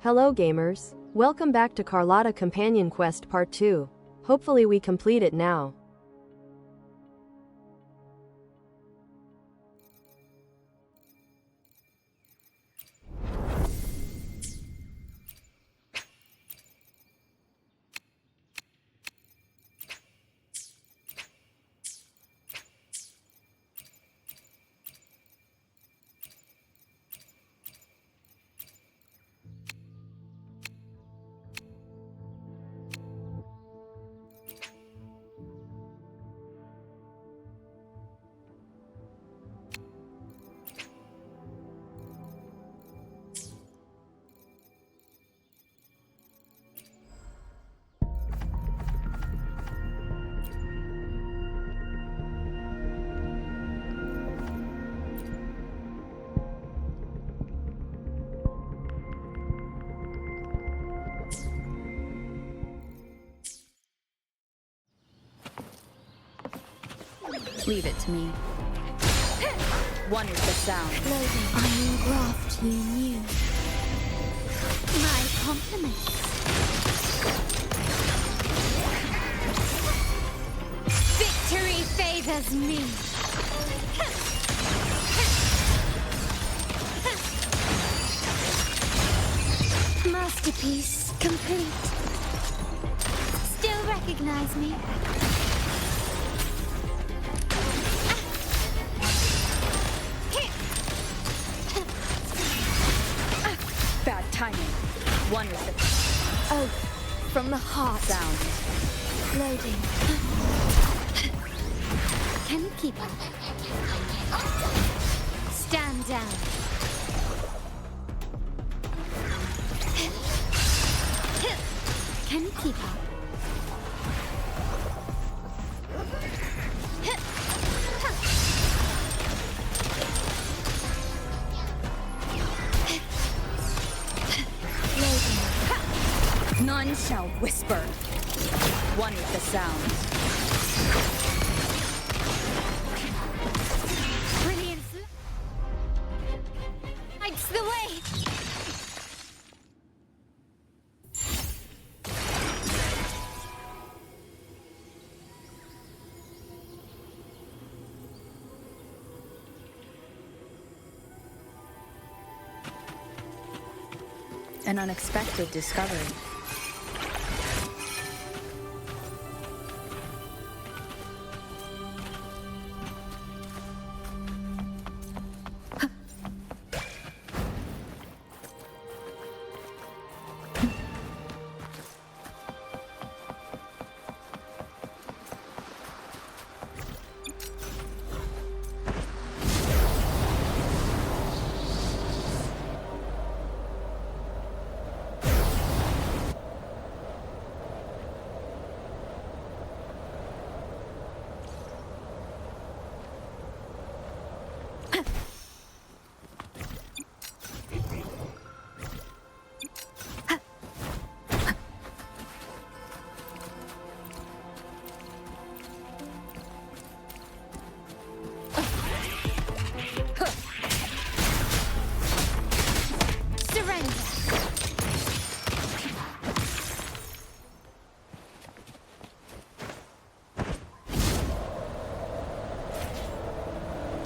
Hello gamers, welcome back to Carlotta Companion Quest Part 2. Hopefully we complete it now. Leave it to me. One is the sound. Loading. Iron graft you knew. My compliments. Victory favors me. Masterpiece complete. Still recognize me? Bad timing. One is the Oh, from the heart. sound. Loading. Can you keep up? Stand down. Can you keep up? None shall whisper. One is the sound. Brilliant. Lights the way. An unexpected discovery.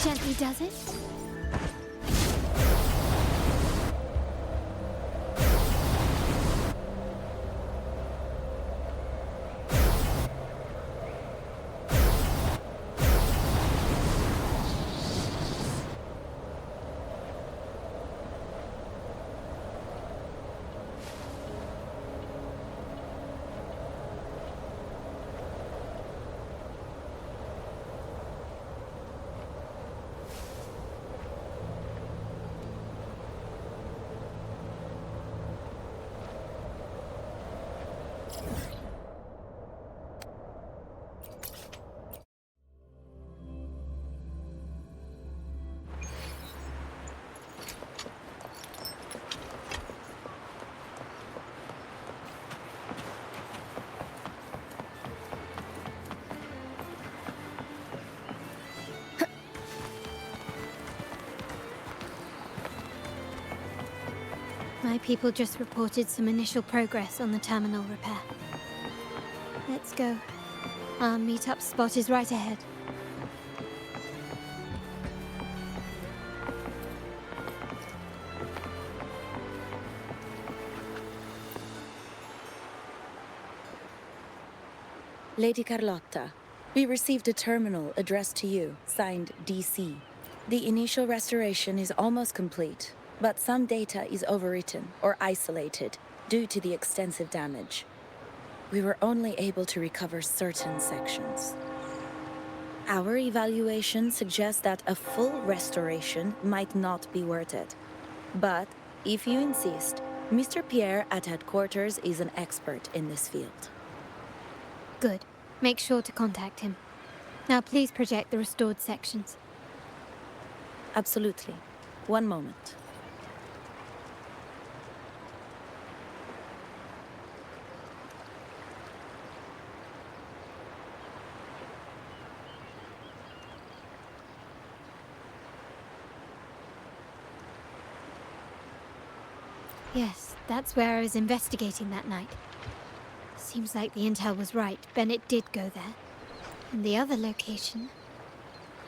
Gently does it? My people just reported some initial progress on the terminal repair. Let's go. Our meetup spot is right ahead. Lady Carlotta, we received a terminal addressed to you, signed DC. The initial restoration is almost complete, but some data is overwritten or isolated due to the extensive damage. We were only able to recover certain sections. Our evaluation suggests that a full restoration might not be worth it. But, if you insist, Mr. Pierre at headquarters is an expert in this field. Good. Make sure to contact him. Now please project the restored sections. Absolutely. One moment. Yes, that's where I was investigating that night. Seems like the intel was right. Bennett did go there. And the other location,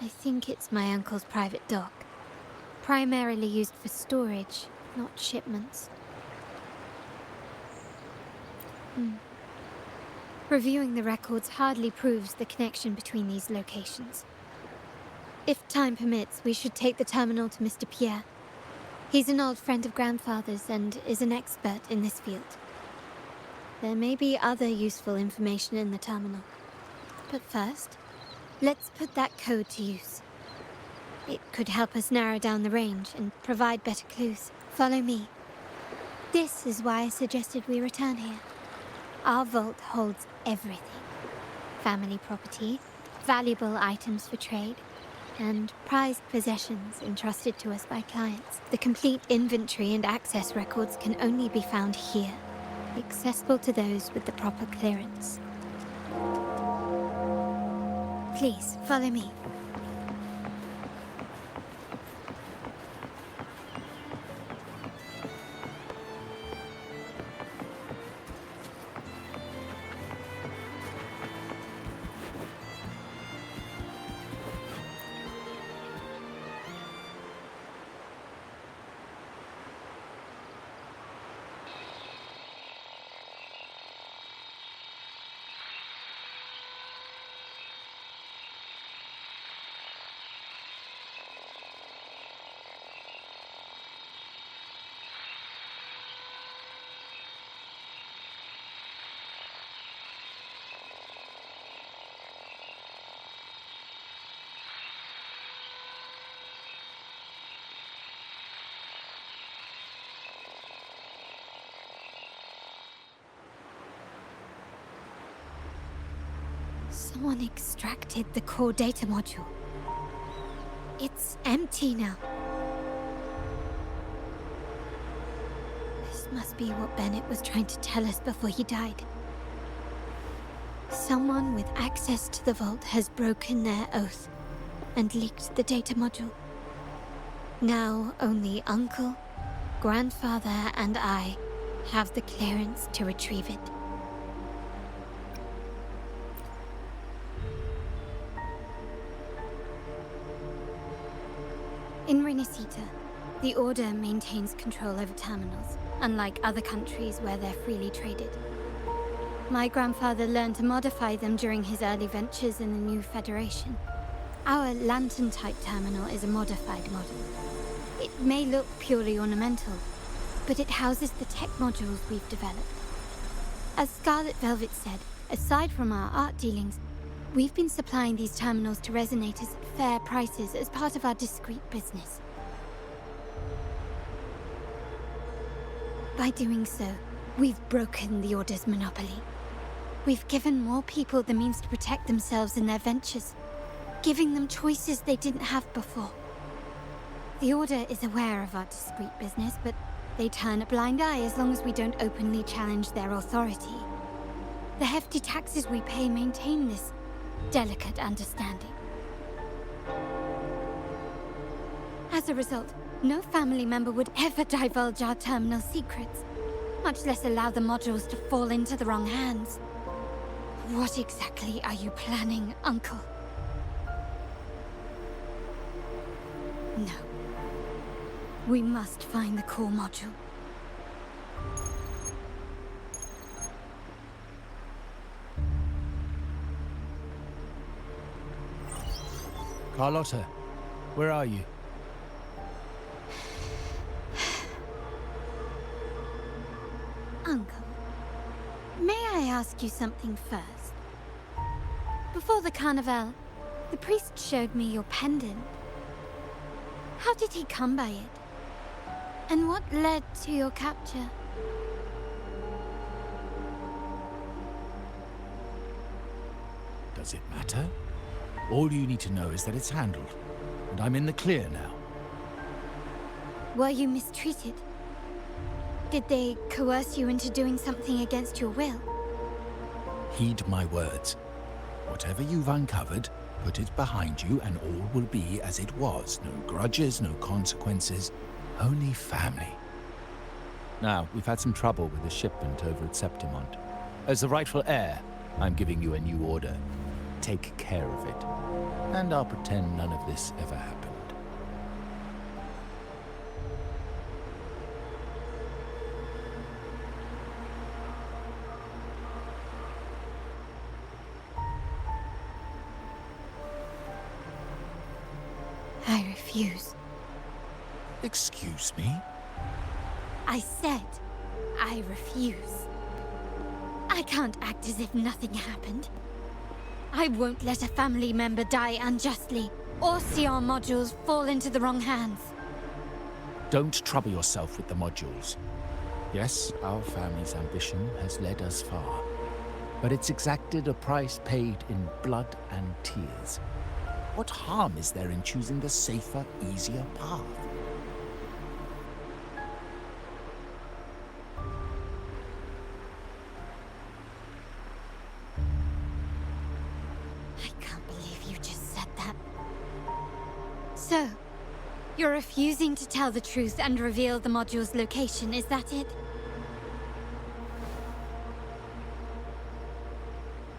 I think it's my uncle's private dock. Primarily used for storage, not shipments. Reviewing the records hardly proves the connection between these locations. If time permits, we should take the terminal to Mr. Pierre. He's an old friend of Grandfather's and is an expert in this field. There may be other useful information in the terminal. But first, let's put that code to use. It could help us narrow down the range and provide better clues. Follow me. This is why I suggested we return here. Our vault holds everything. Family property, valuable items for trade, and prized possessions entrusted to us by clients. The complete inventory and access records can only be found here, accessible to those with the proper clearance. Please, follow me. Someone extracted the core data module. It's empty now. This must be what Bennett was trying to tell us before he died. Someone with access to the vault has broken their oath and leaked the data module. Now only Uncle, Grandfather, and I have the clearance to retrieve it. In Renesita, the Order maintains control over terminals, unlike other countries where they're freely traded. My grandfather learned to modify them during his early ventures in the new Federation. Our Lantern-type terminal is a modified model. It may look purely ornamental, but it houses the tech modules we've developed. As Scarlet Velvet said, aside from our art dealings, we've been supplying these terminals to resonators at fair prices as part of our discreet business. By doing so, we've broken the Order's monopoly. We've given more people the means to protect themselves in their ventures, giving them choices they didn't have before. The Order is aware of our discreet business, but they turn a blind eye as long as we don't openly challenge their authority. The hefty taxes we pay maintain this delicate understanding. As a result, no family member would ever divulge our terminal secrets, much less allow the modules to fall into the wrong hands. What exactly are you planning, Uncle? No. We must find the core module. Carlotta, where are you? Uncle, may I ask you something first? Before the carnival, the priest showed me your pendant. How did he come by it? And what led to your capture? Does it matter? All you need to know is that it's handled, and I'm in the clear now. Were you mistreated? Did they coerce you into doing something against your will? Heed my words. Whatever you've uncovered, put it behind you and all will be as it was. No grudges, no consequences, only family. Now, we've had some trouble with the shipment over at Septimont. As the rightful heir, I'm giving you a new order. Take care of it. And I'll pretend none of this ever happened. I refuse. Excuse me? I said, I refuse. I can't act as if nothing happened. I won't let a family member die unjustly, or see our modules fall into the wrong hands. Don't trouble yourself with the modules. Yes, our family's ambition has led us far, but it's exacted a price paid in blood and tears. What harm is there in choosing the safer, easier path? I can't believe you just said that. So, you're refusing to tell the truth and reveal the module's location, is that it?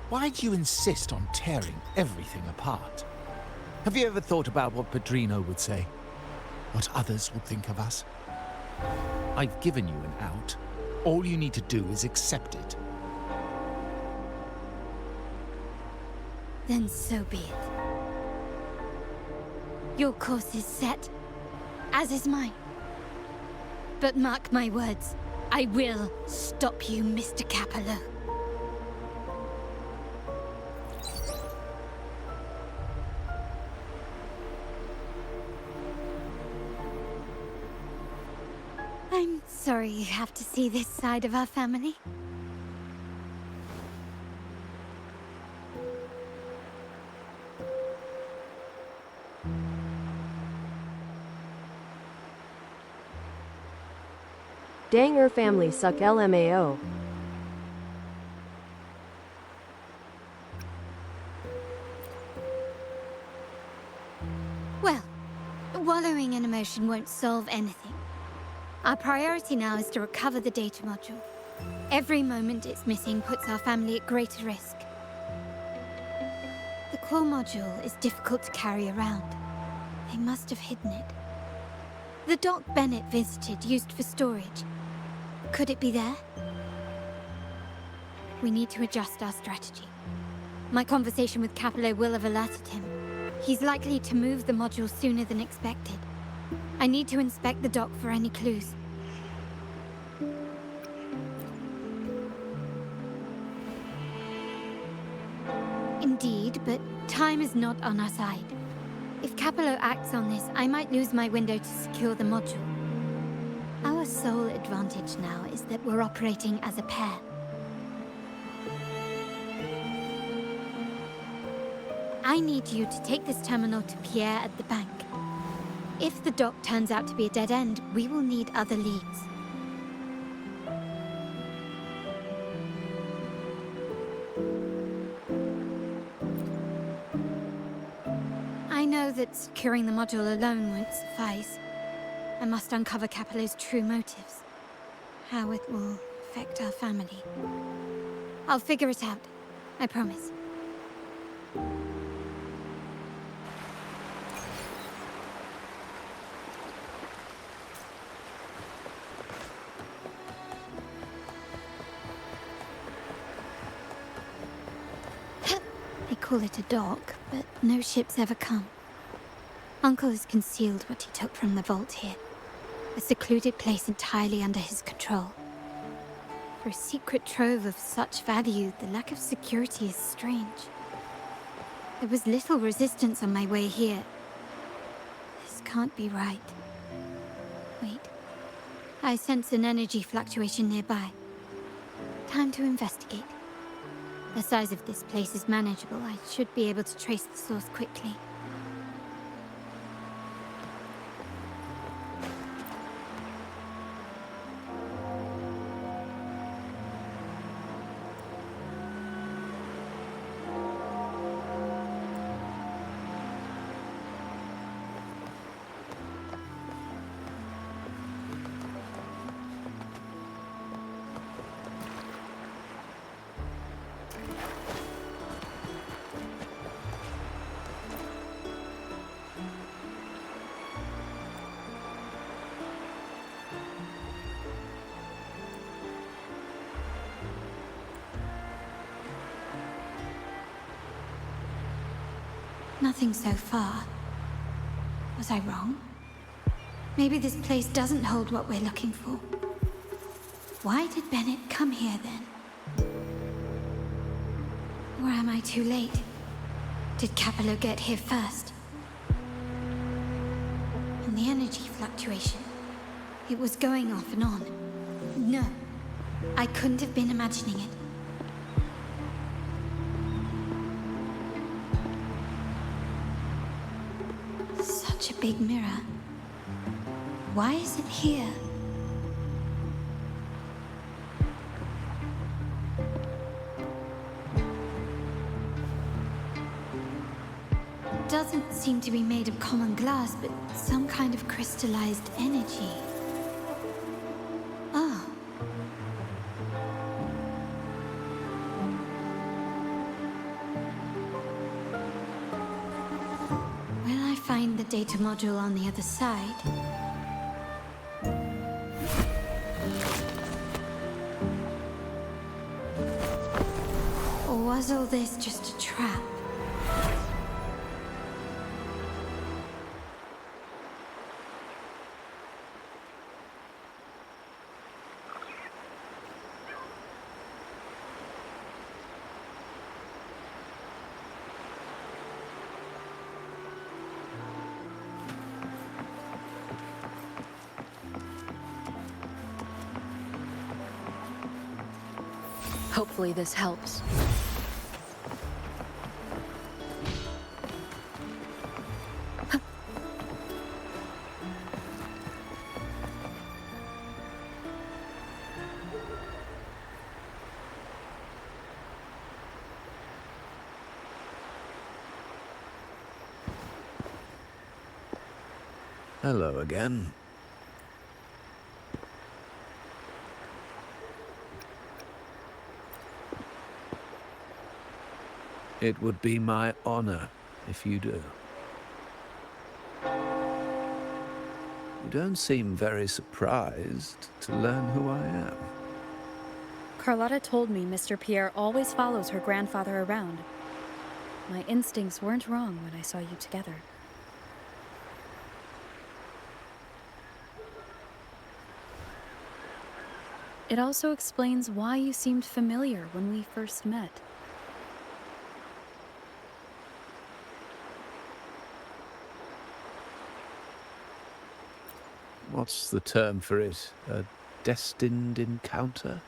Why do you insist on tearing everything apart? Have you ever thought about what Padrino would say? What others would think of us? I've given you an out. All you need to do is accept it. Then so be it. Your course is set, as is mine. But mark my words, I will stop you, Mr. Capello. I'm sorry you have to see this side of our family. Dang, family suck LMAO. Well, wallowing in emotion won't solve anything. Our priority now is to recover the data module. Every moment it's missing puts our family at greater risk. The core module is difficult to carry around. They must have hidden it. The dock Bennett visited used for storage. Could it be there? We need to adjust our strategy. My conversation with Capello will have alerted him. He's likely to move the module sooner than expected. I need to inspect the dock for any clues. Indeed, but time is not on our side. If Capello acts on this, I might lose my window to secure the module. Our sole advantage now is that we're operating as a pair. I need you to take this terminal to Pierre at the bank. If the dock turns out to be a dead end, we will need other leads. I know that securing the module alone won't suffice. I must uncover Capello's true motives. How it will affect our family. I'll figure it out. I promise. They call it a dock, but no ships ever come. Uncle has concealed what he took from the vault here. A secluded place entirely under his control. For a secret trove of such value, the lack of security is strange. There was little resistance on my way here. This can't be right. Wait. I sense an energy fluctuation nearby. Time to investigate. The size of this place is manageable. I should be able to trace the source quickly. Nothing so far. Was I wrong? Maybe this place doesn't hold what we're looking for. Why did Bennett come here then? Or am I too late? Did Capello get here first? And the energy fluctuation. It was going off and on. No, I couldn't have been imagining it. Such a big mirror. Why is it here? Doesn't seem to be made of common glass, but some kind of crystallized energy. Ah. Will I find the data module on the other side? Or was all this just a trap? Hopefully this helps. Hello again. It would be my honor if you do. You don't seem very surprised to learn who I am. Carlotta told me Mr. Pierre always follows her grandfather around. My instincts weren't wrong when I saw you together. It also explains why you seemed familiar when we first met. What's the term for it? A destined encounter?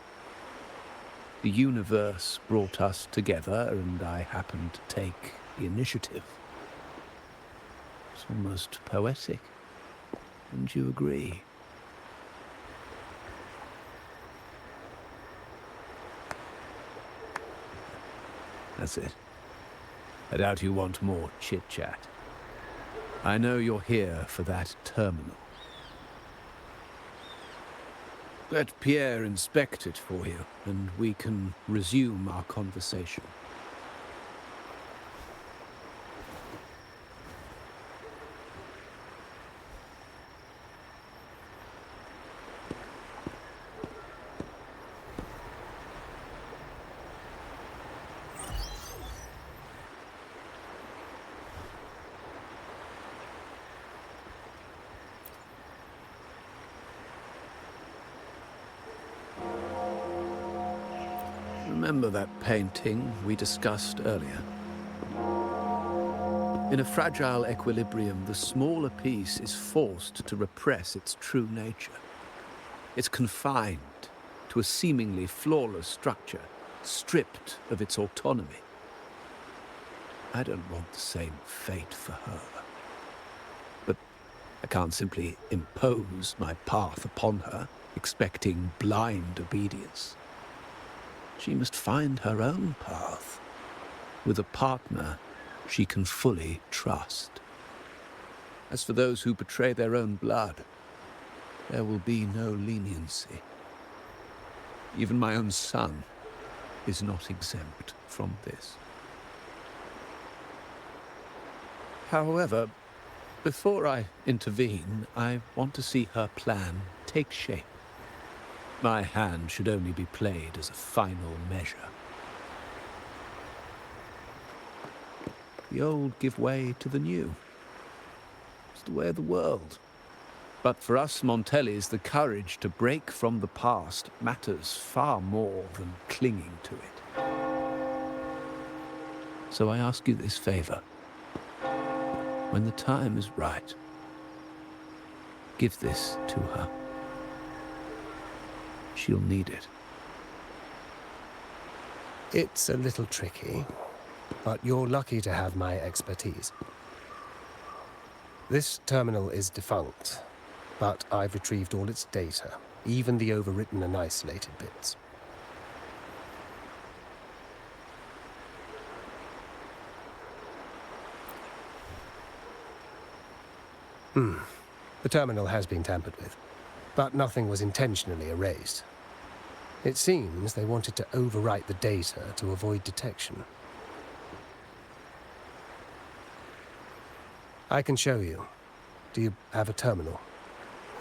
The universe brought us together, and I happened to take the initiative. It's almost poetic. Wouldn't you agree? That's it. I doubt you want more chit-chat. I know you're here for that terminal. Let Pierre inspect it for you, and we can resume our conversation. Remember that painting we discussed earlier? In a fragile equilibrium, the smaller piece is forced to repress its true nature. It's confined to a seemingly flawless structure, stripped of its autonomy. I don't want the same fate for her. But I can't simply impose my path upon her, expecting blind obedience. She must find her own path, with a partner she can fully trust. As for those who betray their own blood, there will be no leniency. Even my own son is not exempt from this. However, before I intervene, I want to see her plan take shape. My hand should only be played as a final measure. The old give way to the new. It's the way of the world. But for us Montellis, the courage to break from the past matters far more than clinging to it. So I ask you this favor. When the time is right, give this to her. She'll need it. It's a little tricky, but you're lucky to have my expertise. This terminal is defunct, but I've retrieved all its data, even the overwritten and isolated bits. The terminal has been tampered with, but nothing was intentionally erased. It seems they wanted to overwrite the data to avoid detection. I can show you. Do you have a terminal?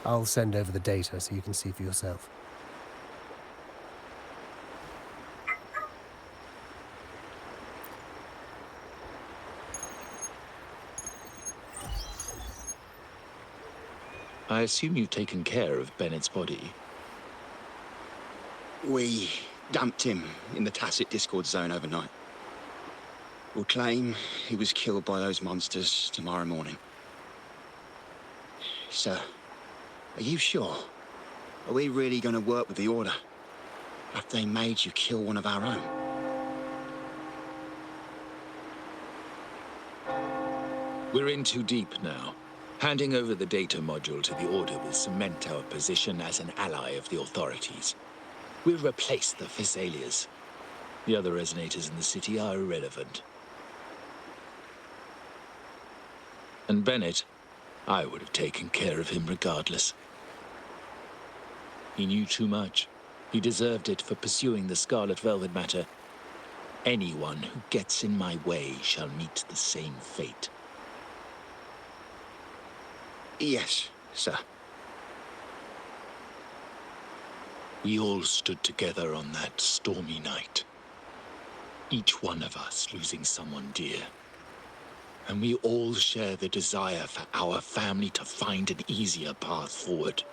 I'll send over the data so you can see for yourself. I assume you've taken care of Bennett's body. We dumped him in the tacit Discord zone overnight. We'll claim he was killed by those monsters tomorrow morning. Sir, are you sure? Are we really going to work with the Order? Have they made you kill one of our own? We're in too deep now. Handing over the data module to the Order will cement our position as an ally of the authorities. We'll replace the Thessalias. The other resonators in the city are irrelevant. And Bennett, I would have taken care of him regardless. He knew too much. He deserved it for pursuing the Scarlet Velvet matter. Anyone who gets in my way shall meet the same fate. Yes, sir. We all stood together on that stormy night. Each one of us losing someone dear. And we all share the desire for our family to find an easier path forward.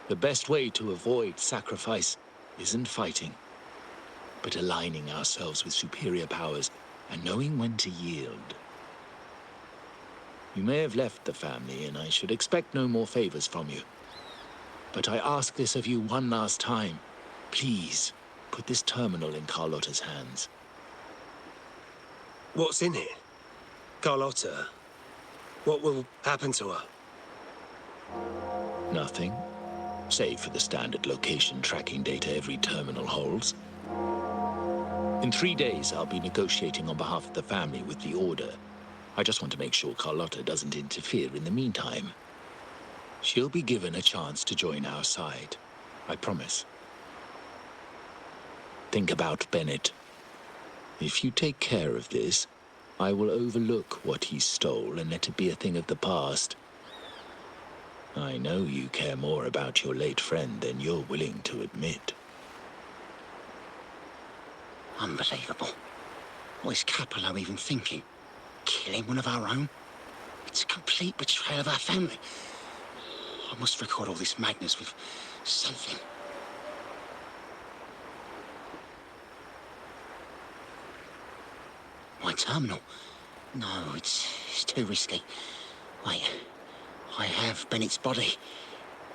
The best way to avoid sacrifice isn't fighting, but aligning ourselves with superior powers and knowing when to yield. You may have left the family, and I should expect no more favors from you. But I ask this of you one last time. Please, put this terminal in Carlotta's hands. What's in it? Carlotta? What will happen to her? Nothing, save for the standard location tracking data every terminal holds. In 3 days, I'll be negotiating on behalf of the family with the Order. I just want to make sure Carlotta doesn't interfere in the meantime. She'll be given a chance to join our side. I promise. Think about Bennett. If you take care of this, I will overlook what he stole and let it be a thing of the past. I know you care more about your late friend than you're willing to admit. Unbelievable. What is Capello even thinking? Killing one of our own? It's a complete betrayal of our family. I must record all this madness with something. My terminal? No, it's too risky. Wait, I have Bennett's body.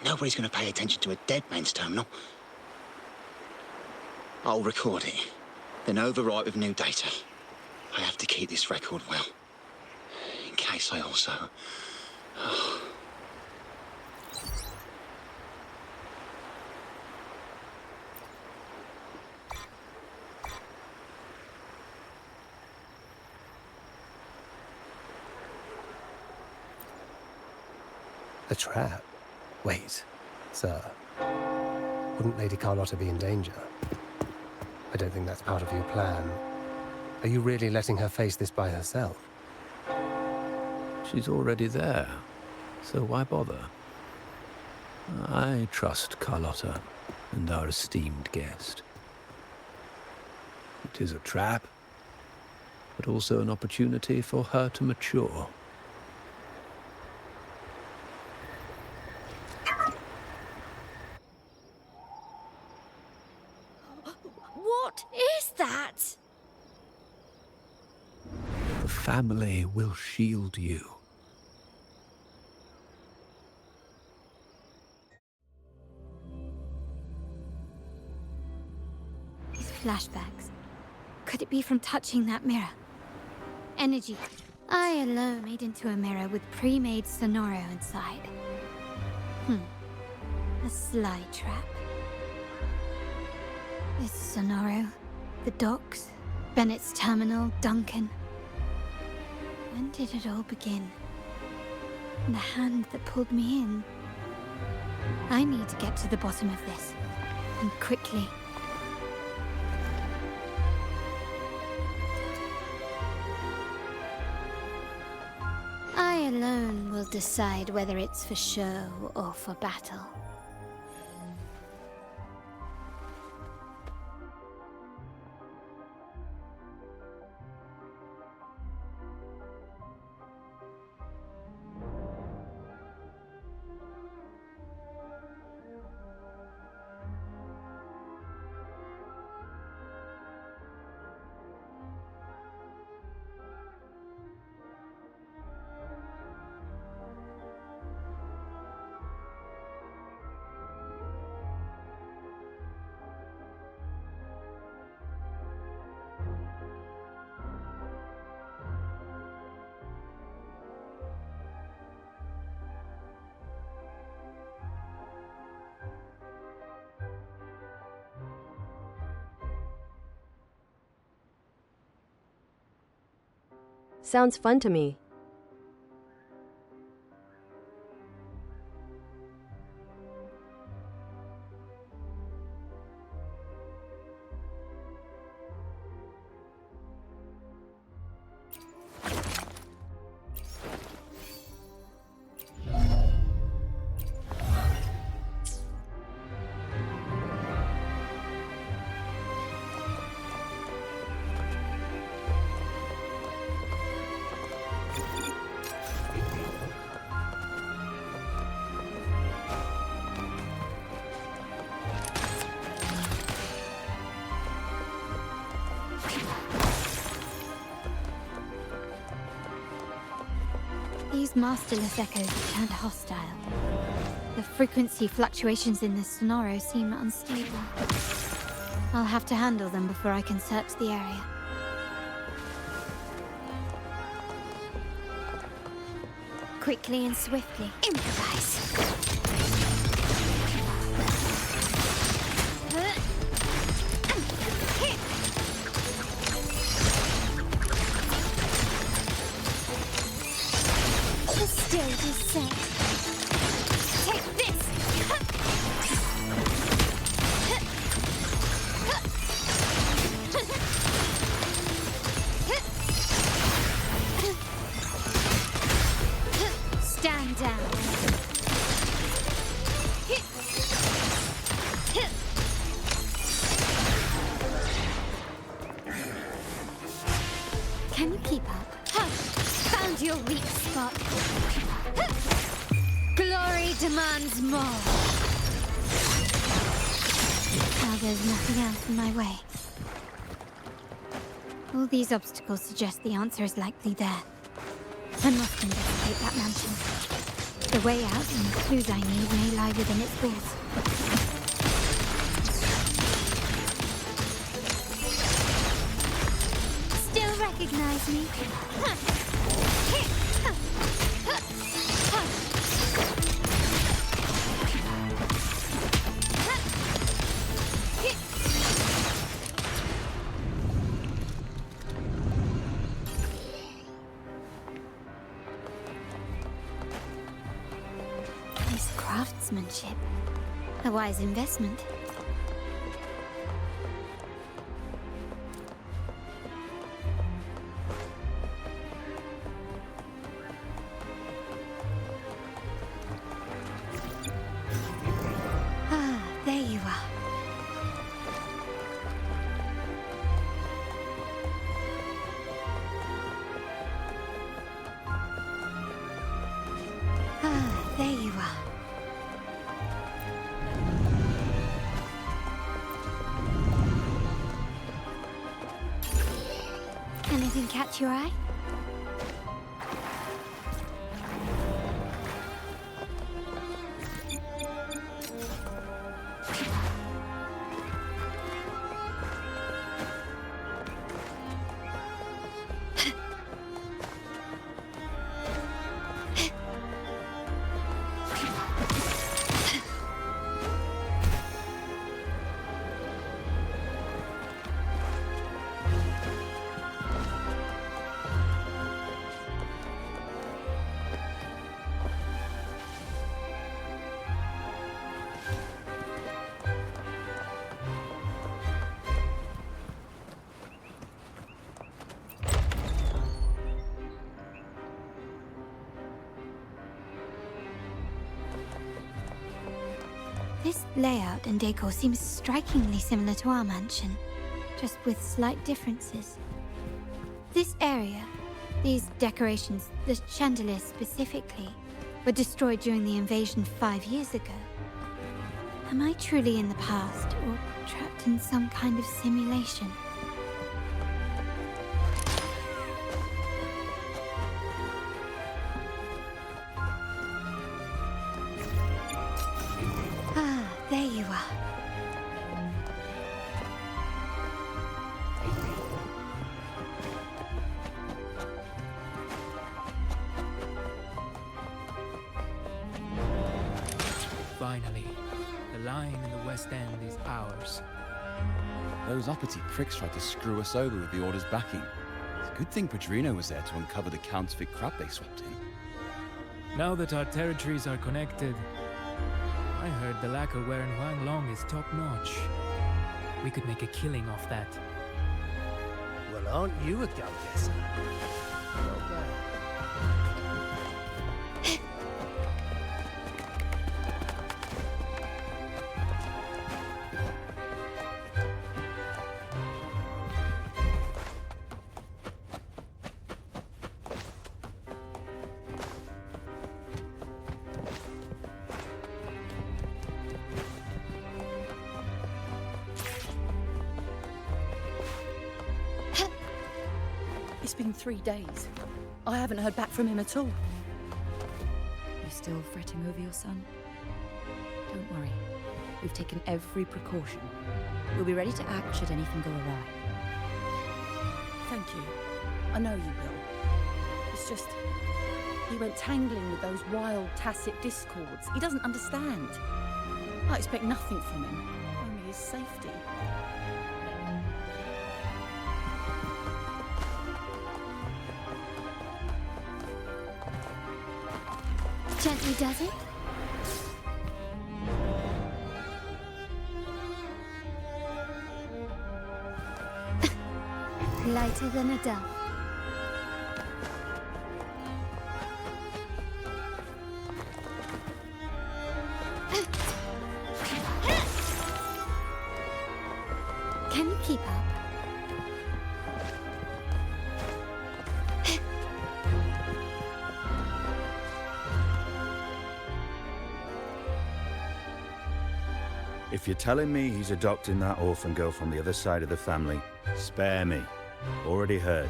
Nobody's going to pay attention to a dead man's terminal. I'll record it, then overwrite with new data. I have to keep this record well, in case I also... A trap? Wait, sir. Wouldn't Lady Carlotta be in danger? I don't think that's part of your plan. Are you really letting her face this by herself? She's already there, so why bother? I trust Carlotta and our esteemed guest. It is a trap, but also an opportunity for her to mature. What is that? The family will shield you. These flashbacks. Could it be from touching that mirror? Energy. I alone made into a mirror with pre-made Sonoro inside. A sly trap. This Sonoro, the docks, Bennett's terminal, Duncan. When did it all begin? And the hand that pulled me in. I need to get to the bottom of this. And quickly. I alone will decide whether it's for show or for battle. Sounds fun to me. These masterless echoes have turned hostile. The frequency fluctuations in this Sonoro seem unstable. I'll have to handle them before I can search the area. Quickly and swiftly, improvise. stage is set. Take this! Stand down. Can you keep up? Found your weak spot. Glory demands more. Now there's nothing else in my way. All these obstacles suggest the answer is likely there. I must investigate that mansion. The way out and the clues I need may lie within its walls. Still recognize me? Nice craftsmanship. A wise investment. Ah, there you are. Ah, there you are. Anything catch your eye? This layout and decor seems strikingly similar to our mansion, just with slight differences. This area, these decorations, the chandeliers specifically, were destroyed during the invasion 5 years ago. Am I truly in the past, or trapped in some kind of simulation? Ah, there you are. Finally, the line in the West End is ours. Those uppity pricks tried to screw us over with the Order's backing. It's a good thing Padrino was there to uncover the counterfeit crap they swapped in. Now that our territories are connected, I heard the lacquer wearing Huang Long is top-notch. We could make a killing off that. Well, aren't you a go-getter? Well done. It's been 3 days. I haven't heard back from him at all. You still fretting over your son? Don't worry. We've taken every precaution. We'll be ready to act should anything go awry. Thank you. I know you will. It's just... he went tangling with those wild tacit discords. He doesn't understand. I expect nothing from him. Only his safety. Gently does it? Lighter than a dove. Can you keep up? If you're telling me he's adopting that orphan girl from the other side of the family, spare me. Already heard.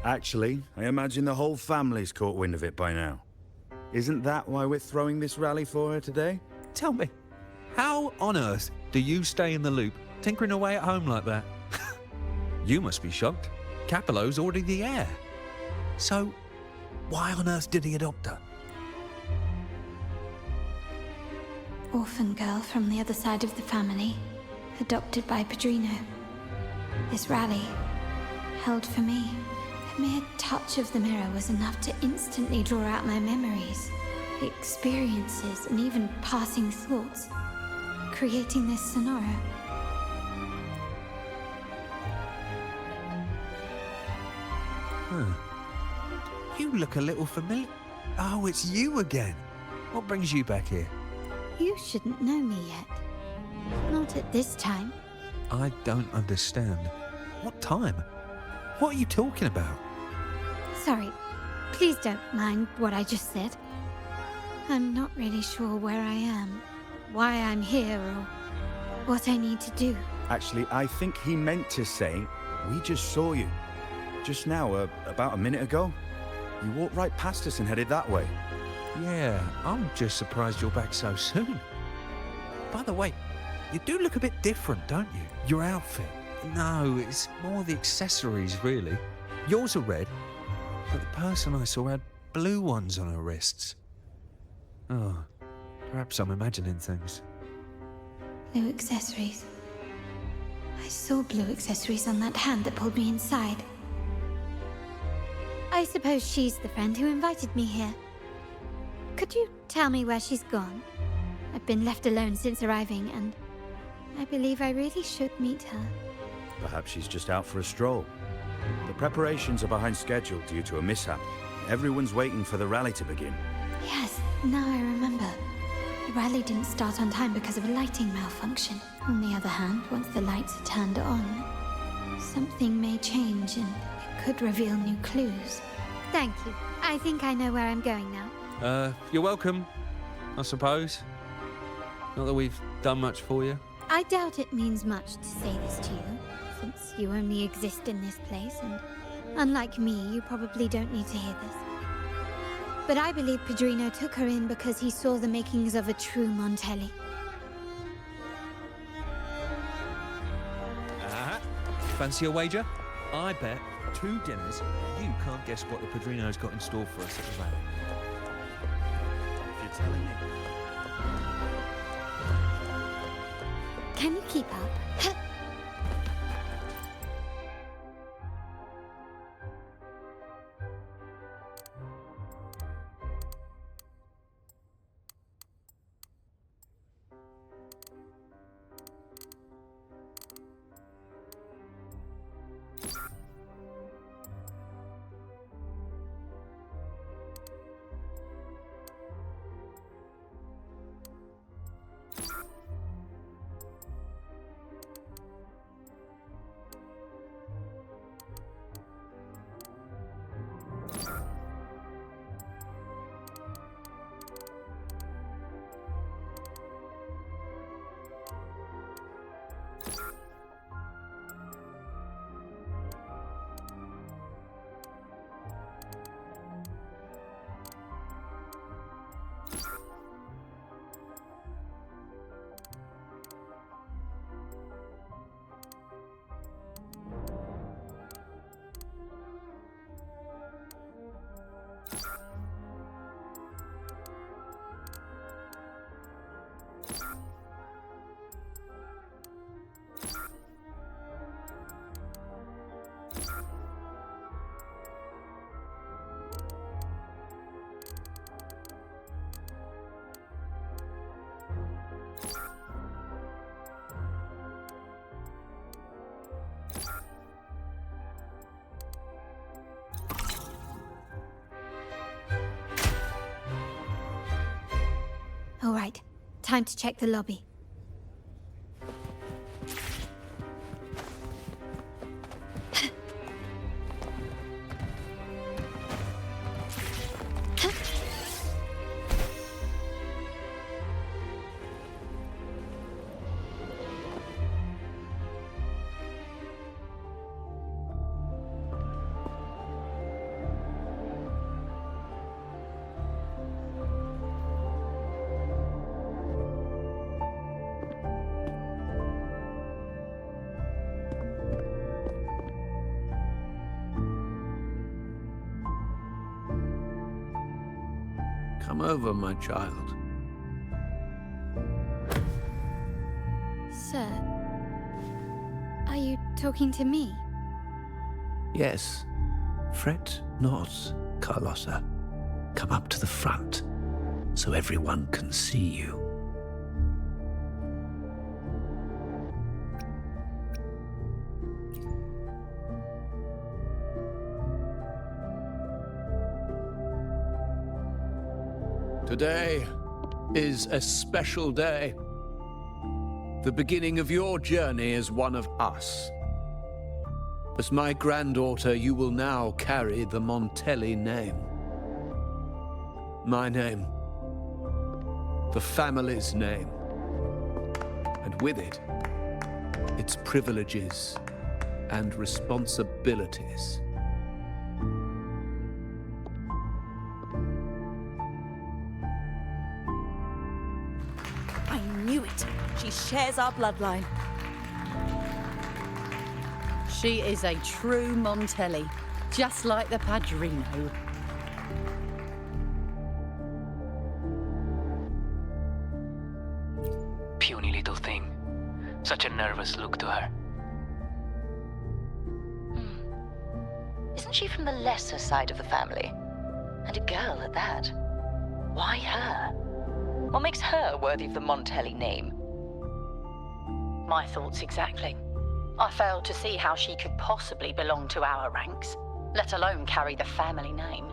Actually, I imagine the whole family's caught wind of it by now. Isn't that why we're throwing this rally for her today? Tell me, how on earth do you stay in the loop, tinkering away at home like that? You must be shocked. Capello's already the heir. So, why on earth did he adopt her? Orphan girl from the other side of the family, adopted by Padrino. This rally, held for me. A mere touch of the mirror was enough to instantly draw out my memories, experiences, and even passing thoughts, creating this scenario. Huh. You look a little familiar. Oh, it's you again. What brings you back here? You shouldn't know me yet. Not at this time. I don't understand. What time? What are you talking about? Sorry. Please don't mind what I just said. I'm not really sure where I am, why I'm here, or what I need to do. Actually, I think he meant to say, we just saw you. Just now, about a minute ago. You walked right past us and headed that way. Yeah, I'm just surprised you're back so soon. By the way, you do look a bit different, don't you? Your outfit. No, it's more the accessories, really. Yours are red, but the person I saw had blue ones on her wrists. Oh, perhaps I'm imagining things. Blue accessories. I saw blue accessories on that hand that pulled me inside. I suppose she's the friend who invited me here. Could you tell me where she's gone? I've been left alone since arriving, and I believe I really should meet her. Perhaps she's just out for a stroll. The preparations are behind schedule due to a mishap. Everyone's waiting for the rally to begin. Yes, now I remember. The rally didn't start on time because of a lighting malfunction. On the other hand, once the lights are turned on, something may change and it could reveal new clues. Thank you. I think I know where I'm going now. You're welcome, I suppose. Not that we've done much for you. I doubt it means much to say this to you, since you only exist in this place, and unlike me, you probably don't need to hear this. But I believe Padrino took her in because he saw the makings of a true Montelli. Fancy a wager? I bet 2 dinners, you can't guess what the Padrino's got in store for us at the rally. If you're telling me. Can you keep up? time to check the lobby. Come over, my child. Sir, are you talking to me? Yes. Fret not, Carlotta. Come up to the front, so everyone can see you. Today is a special day. The beginning of your journey as one of us. As my granddaughter, you will now carry the Montelli name. My name. The family's name. And with it, its privileges and responsibilities. I knew it. She shares our bloodline. She is a true Montelli, just like the Padrino. Puny little thing. Such a nervous look to her. Isn't she from the lesser side of the family? And a girl at that. Why her? What makes her worthy of the Montelli name? My thoughts exactly. I failed to see how she could possibly belong to our ranks, let alone carry the family name.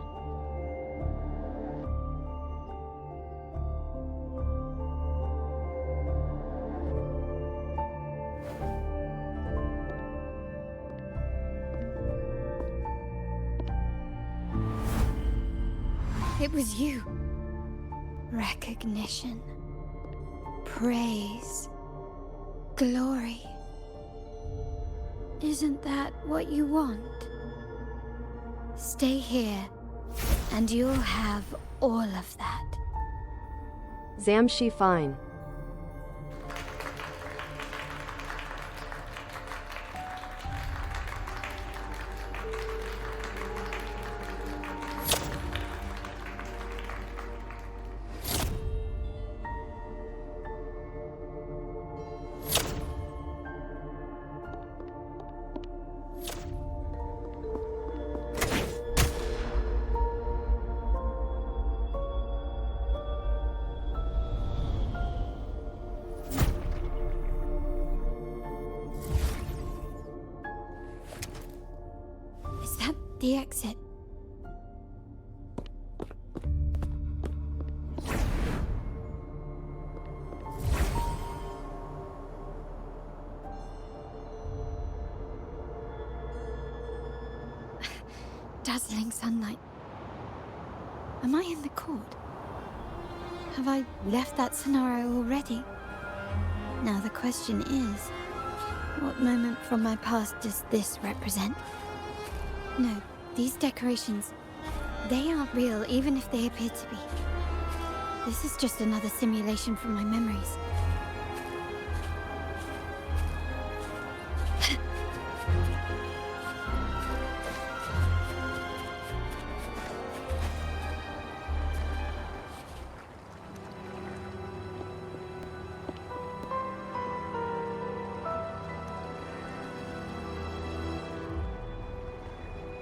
It was you. Recognition. Praise. Glory. Isn't that what you want? Stay here, and you'll have all of that. Zamshi fine. The exit. Dazzling sunlight. Am I in the court? Have I left that scenario already? Now the question is, what moment from my past does this represent? No, these decorations, they aren't real even if they appear to be. This is just another simulation from my memories.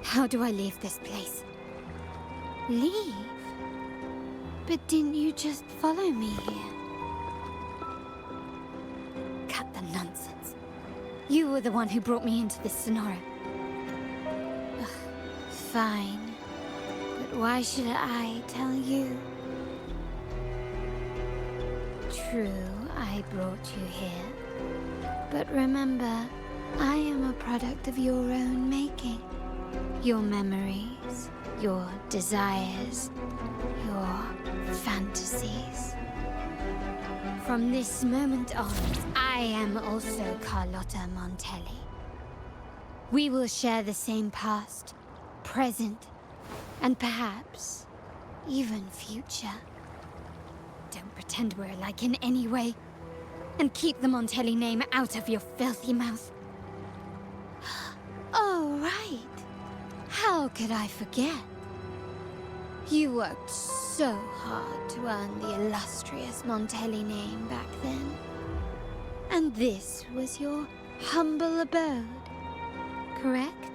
How do I leave this place? Leave? But didn't you just follow me here? Cut the nonsense. You were the one who brought me into this scenario. Ugh, fine. But why should I tell you? true I brought you here. But remember, I am a product of your own making. Your memories, your desires, your fantasies. From this moment on, I am also Carlotta Montelli. We will share the same past, present, and perhaps even future. Don't pretend we're alike in any way, and keep the Montelli name out of your filthy mouth. Oh, right. How could I forget? You worked so hard to earn the illustrious Montelli name back then. And this was your humble abode, correct?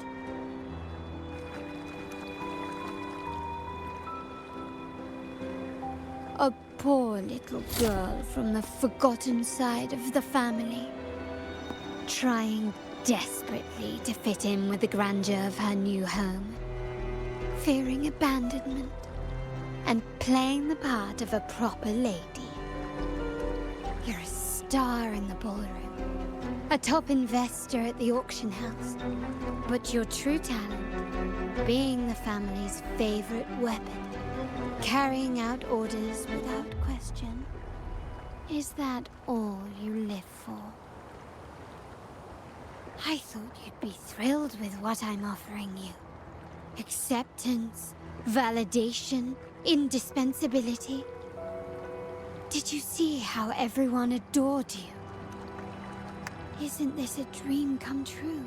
A poor little girl from the forgotten side of the family, trying desperately to fit in with the grandeur of her new home, fearing abandonment, and playing the part of a proper lady. You're a star in the ballroom, a top investor at the auction house, but your true talent, being the family's favorite weapon, carrying out orders without question. Is that all you live for? I thought you'd be thrilled with what I'm offering you. Acceptance, validation, indispensability. Did you see how everyone adored you? Isn't this a dream come true?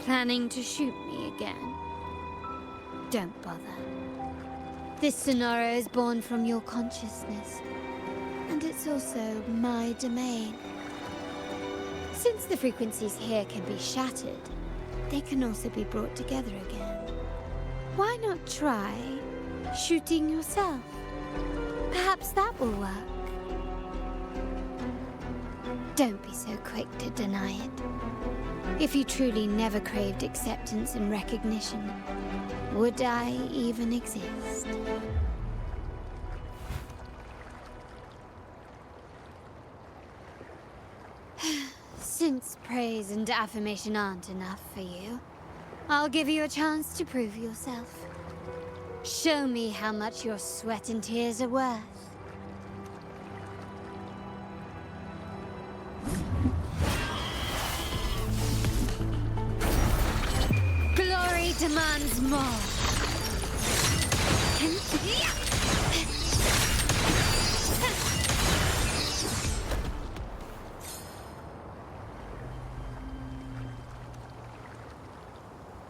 Planning to shoot me again? Don't bother. This scenario is born from your consciousness, and it's also my domain. Since the frequencies here can be shattered, they can also be brought together again. Why not try shooting yourself? Perhaps that will work. Don't be so quick to deny it. If you truly never craved acceptance and recognition, would I even exist? Since praise and affirmation aren't enough for you, I'll give you a chance to prove yourself. Show me how much your sweat and tears are worth. Glory demands more.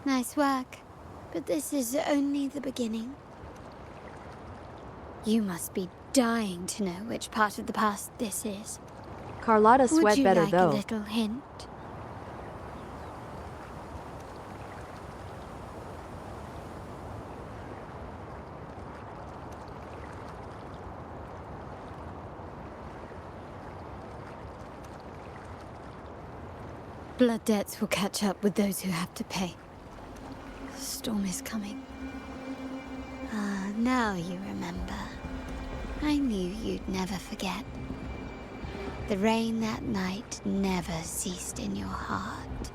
Nice work, but this is only the beginning. You must be dying to know which part of the past this is. Carlotta sweat better Would you though. like a little hint? Blood debts will catch up with those who have to pay. The storm is coming. Ah, now you remember. I knew you'd never forget. The rain that night never ceased in your heart.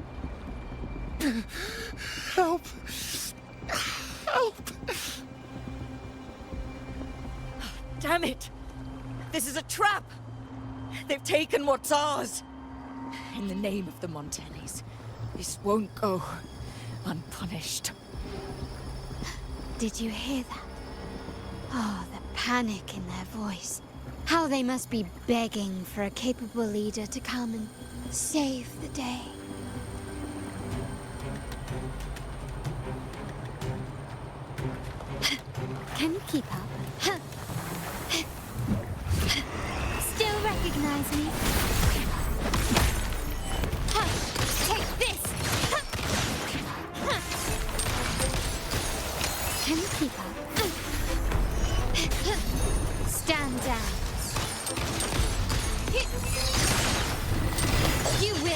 Help! Help! Damn it! This is a trap! They've taken what's ours! In the name of the Montellis, this won't go unpunished. Did you hear that? Oh, the panic in their voice. How they must be begging for a capable leader to come and save the day. Can you keep up? Still recognize me? Take this! Can you keep up? Stand down.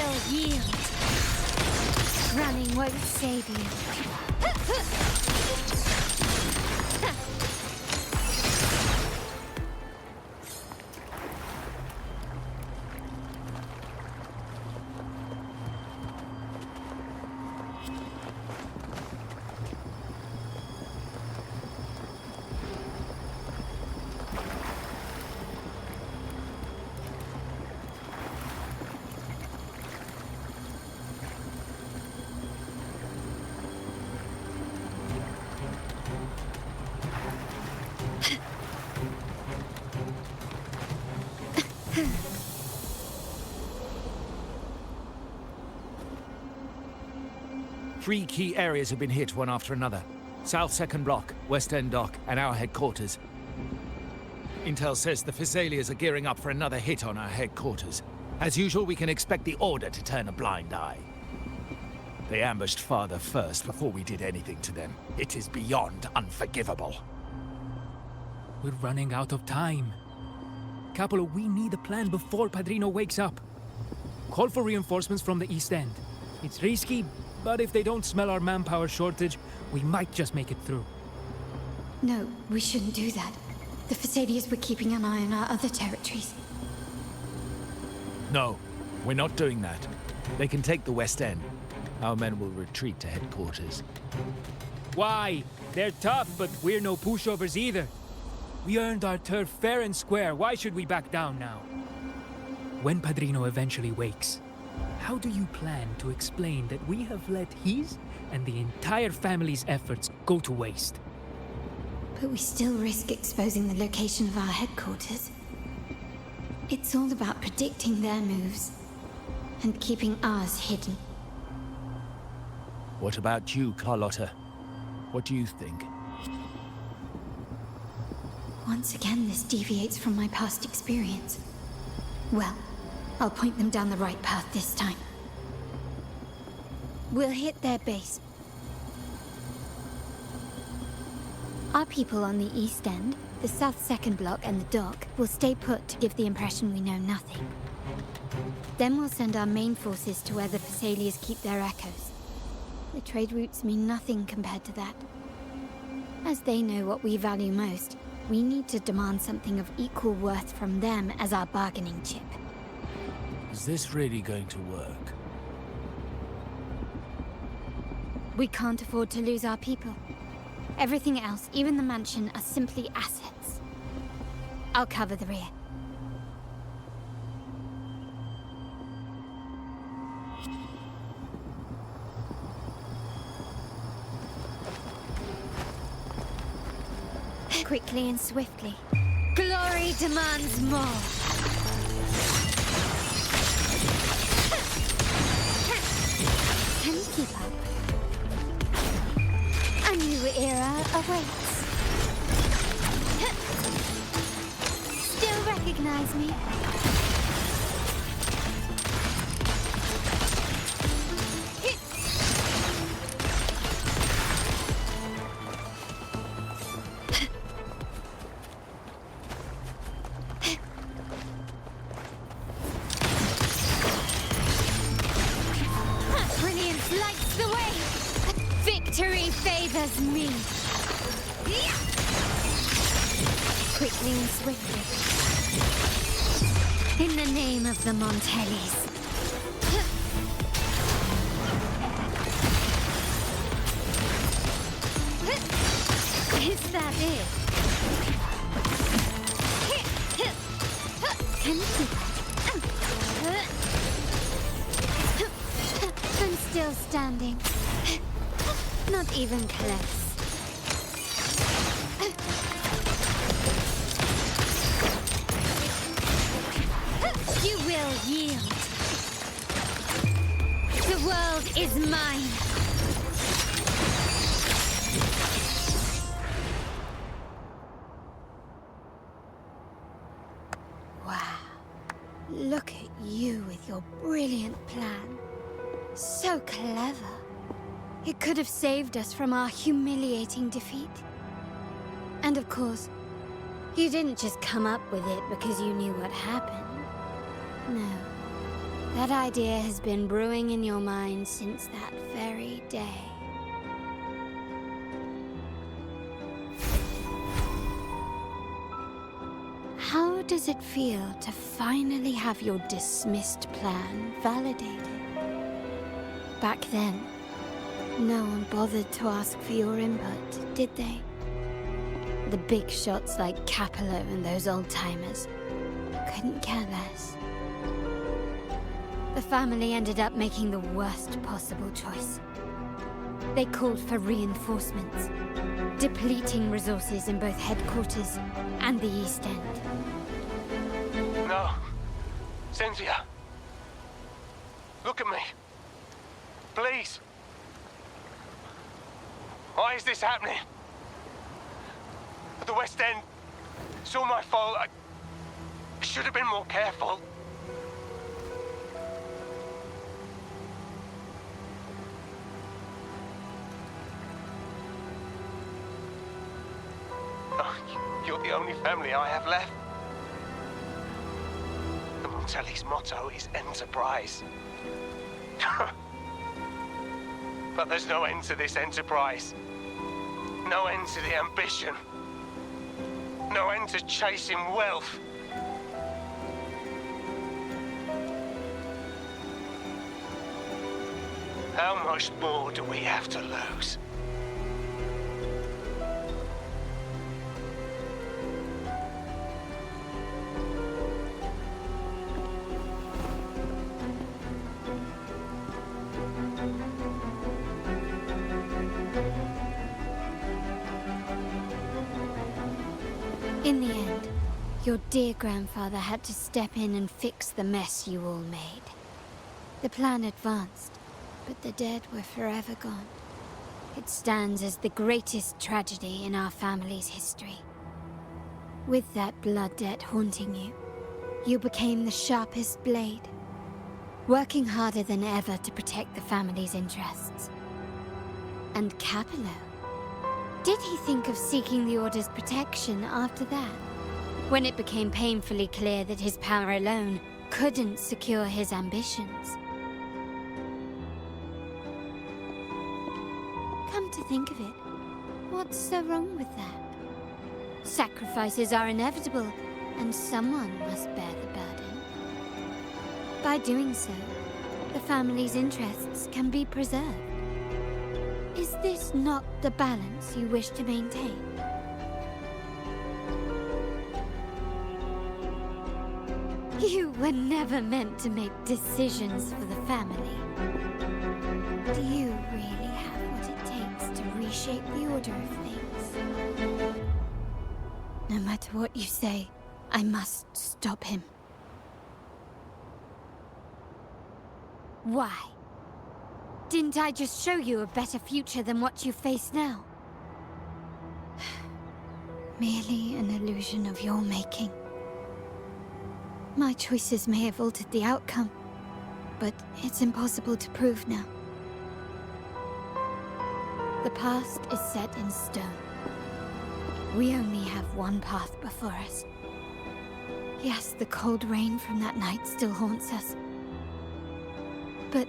will yield. Running won't save you. Three key areas have been hit one after another. South Second Block, West End Dock, and our headquarters. Intel says the Thessalians are gearing up for another hit on our headquarters. As usual, we can expect the Order to turn a blind eye. They ambushed Father first before we did anything to them. It is beyond unforgivable. We're running out of time. Capolo, we need a plan before Padrino wakes up. Call for reinforcements from the East End. It's risky, but if they don't smell our manpower shortage, we might just make it through. No, we shouldn't do that. The Thessalians were keeping an eye on our other territories. No, we're not doing that. They can take the West End. Our men will retreat to headquarters. Why? They're tough, but we're no pushovers either. We earned our turf fair and square. Why should we back down now? When Padrino eventually wakes, how do you plan to explain that we have let his and the entire family's efforts go to waste? But we still risk exposing the location of our headquarters. It's all about predicting their moves and keeping ours hidden. What about you, Carlotta? What do you think? Once again, this deviates from my past experience. Well, I'll point them down the right path this time. We'll hit their base. Our people on the East End, the South Second Block and the dock will stay put to give the impression we know nothing. Then we'll send our main forces to where the Thessalians keep their echoes. The trade routes mean nothing compared to that. As they know what we value most, we need to demand something of equal worth from them as our bargaining chip. Is this really going to work? We can't afford to lose our people. Everything else, even the mansion, are simply assets. I'll cover the rear. Quickly and swiftly. Glory demands more. Can you keep up? A new era awaits. Still recognize me? Brilliance lights the way. Victory favors me. Quickly and swiftly. In the name of the Montellis. Is that it? Can you keep up? I'm still standing. Not even close. You will yield. The world is mine. Wow. Look at you with your brilliant plan. So clever. It could have saved us from our humiliating defeat. And of course, you didn't just come up with it because you knew what happened. No. That idea has been brewing in your mind since that very day. How does it feel to finally have your dismissed plan validated? Back then, no one bothered to ask for your input, did they? The big shots like Capello and those old-timers couldn't care less. The family ended up making the worst possible choice. They called for reinforcements, depleting resources in both headquarters and the East End. No. Cynthia. Look at me. Please. Why is this happening? At the West End. It's all my fault. I should have been more careful. Oh, you're the only family I have left. The Montelli's motto is enterprise. But there's no end to this enterprise. No end to the ambition. No end to chasing wealth. How much more do we have to lose? In the end, your dear grandfather had to step in and fix the mess you all made. The plan advanced, but the dead were forever gone. It stands as the greatest tragedy in our family's history. With that blood debt haunting you, you became the sharpest blade, working harder than ever to protect the family's interests. And Capello? Did he think of seeking the Order's protection after that? When it became painfully clear that his power alone couldn't secure his ambitions. Come to think of it, what's so wrong with that? Sacrifices are inevitable, and someone must bear the burden. By doing so, the family's interests can be preserved. Is this not the balance you wish to maintain? You were never meant to make decisions for the family. Do you really have what it takes to reshape the order of things? No matter what you say, I must stop him. Why? Didn't I just show you a better future than what you face now? Merely an illusion of your making. My choices may have altered the outcome, but it's impossible to prove now. The past is set in stone. We only have one path before us. Yes, the cold rain from that night still haunts us. But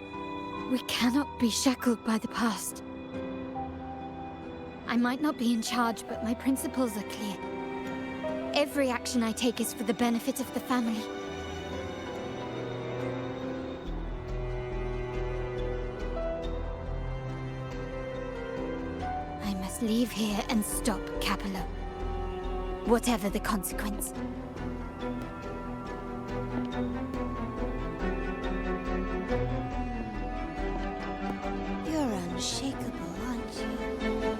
we cannot be shackled by the past. I might not be in charge, but my principles are clear. Every action I take is for the benefit of the family. I must leave here and stop Capello. Whatever the consequence. You're unshakable, aren't you?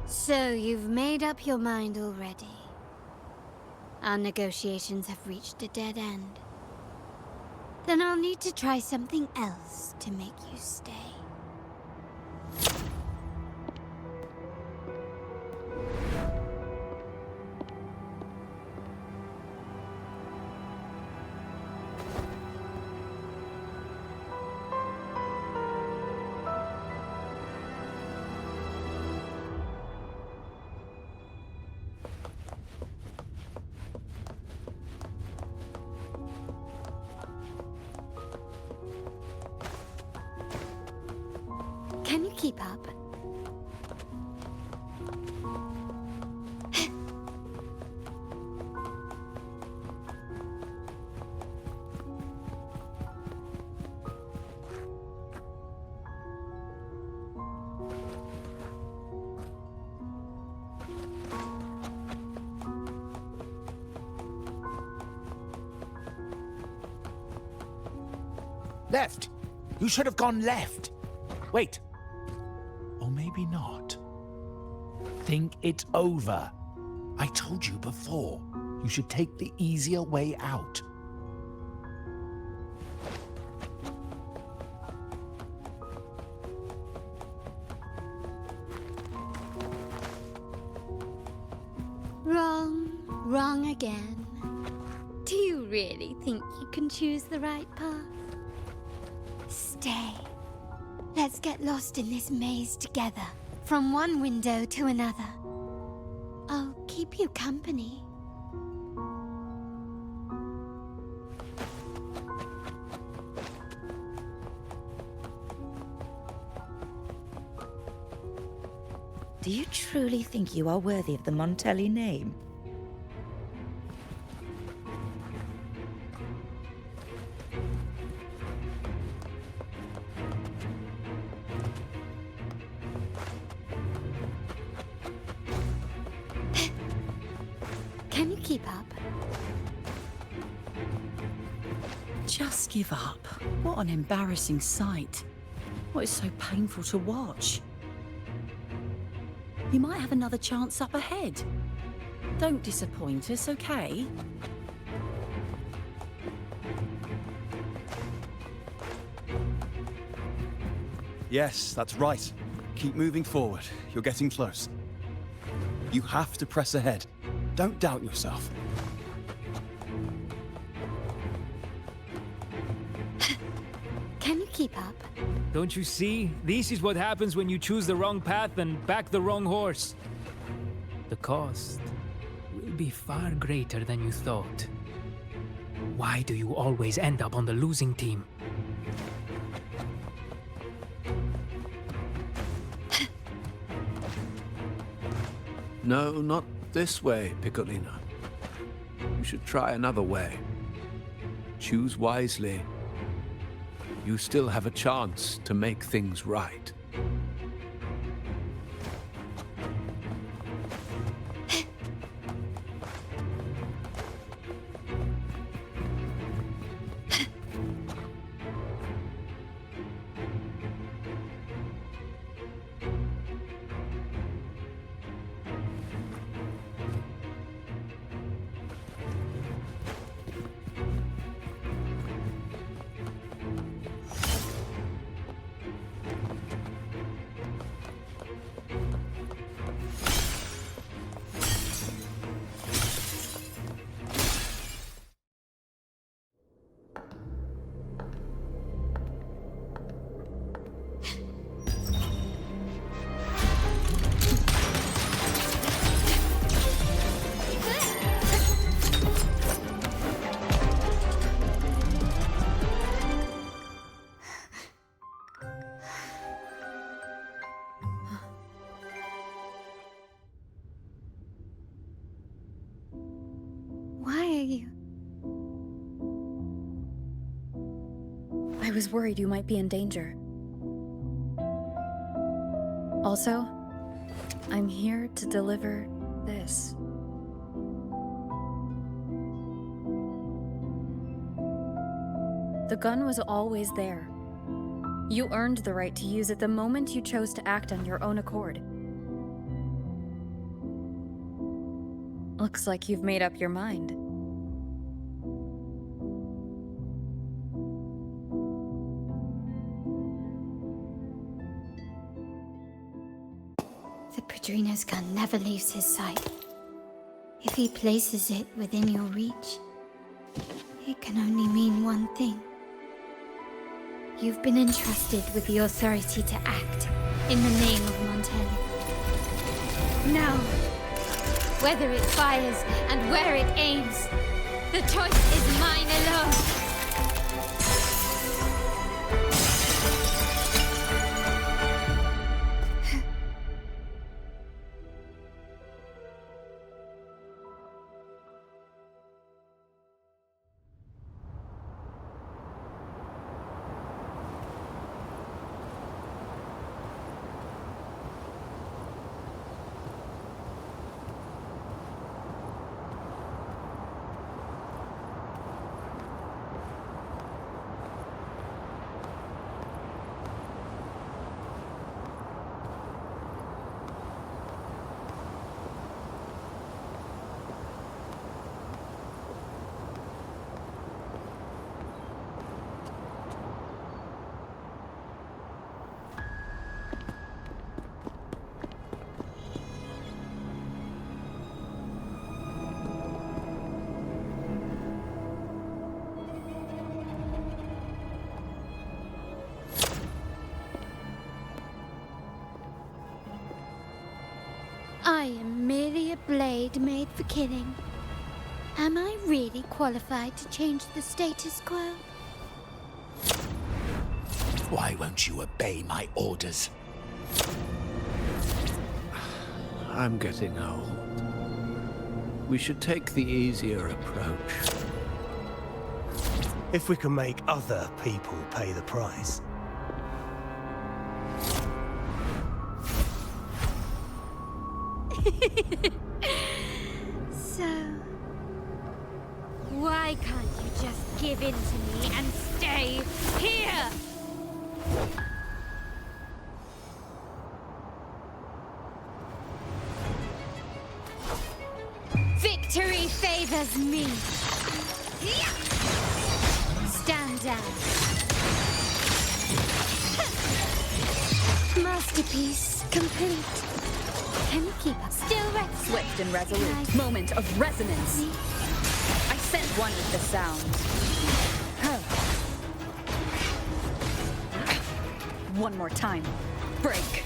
So you've made up your mind already. Our negotiations have reached a dead end. Then I'll need to try something else to make you stay. keep up? Left! You should have gone left! Wait. Or maybe not. Think it over. I told you before, you should take the easier way out. Wrong again. Do you really think you can choose the right path? Stay. Let's get lost in this maze together, from one window to another. I'll keep you company. Do you truly think you are worthy of the Montelli name? Can you keep up? Just give up. What an embarrassing sight. What is so painful to watch? You might have another chance up ahead. Don't disappoint us, okay? Yes, that's right. Keep moving forward. You're getting close. You have to press ahead. Don't doubt yourself. Can you keep up? Don't you see? This is what happens when you choose the wrong path and back the wrong horse. The cost will be far greater than you thought. Why do you always end up on the losing team? No, not this way, Piccolina. You should try another way. Choose wisely. You still have a chance to make things right. Why are you? I was worried you might be in danger. Also, I'm here to deliver this. The gun was always there. You earned the right to use it the moment you chose to act on your own accord. Looks like you've made up your mind. The Padrino's gun never leaves his sight. If he places it within your reach, it can only mean one thing. You've been entrusted with the authority to act in the name of Montelli. Now, whether it fires and where it aims, the choice is mine alone. I am merely a blade made for killing. Am I really qualified to change the status quo? Why won't you obey my orders? I'm getting old. We should take the easier approach. If we can make other people pay the price. So, why can't you just give in to me and stay here? Victory favors me. Stand down. Masterpiece complete. Can you keep up? Still rest. Swift and resolute. Moment of resonance. I sent one with the sound. One more time. Break.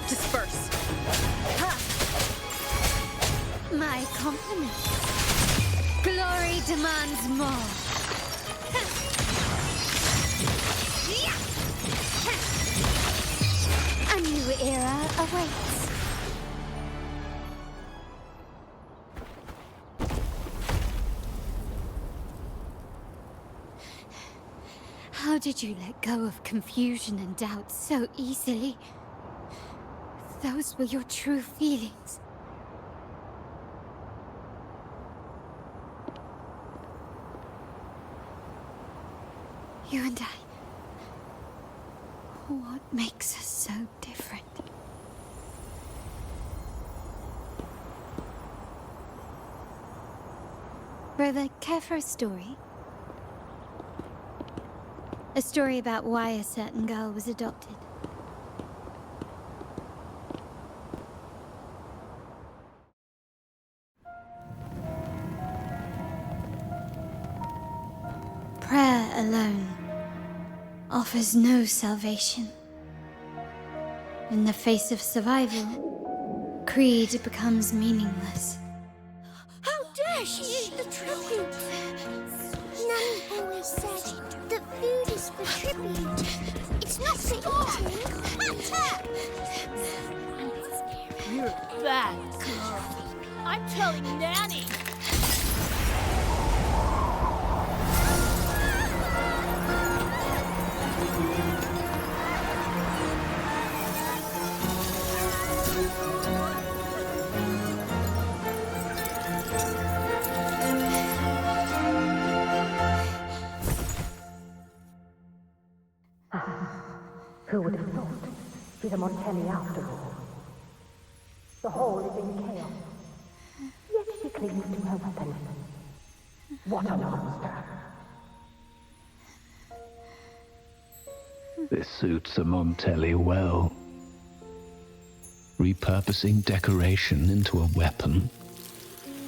Disperse. My compliments. Glory demands more. A new era awaits. How did you let go of confusion and doubt so easily? Those were your true feelings. You and I. What makes us so different? Brother, care for a story? A story about why a certain girl was adopted. Prayer alone offers no salvation. In the face of survival, creed becomes meaningless. How dare she eat the tribute? Nanny always said that food is for tribute. It's not for eating. You're a bad girl. I'm telling Nanny. Who would have thought? She's a Montelli after all. The hall is in chaos. Yet she clings to her weapon. What a monster! This suits a Montelli well. Repurposing decoration into a weapon.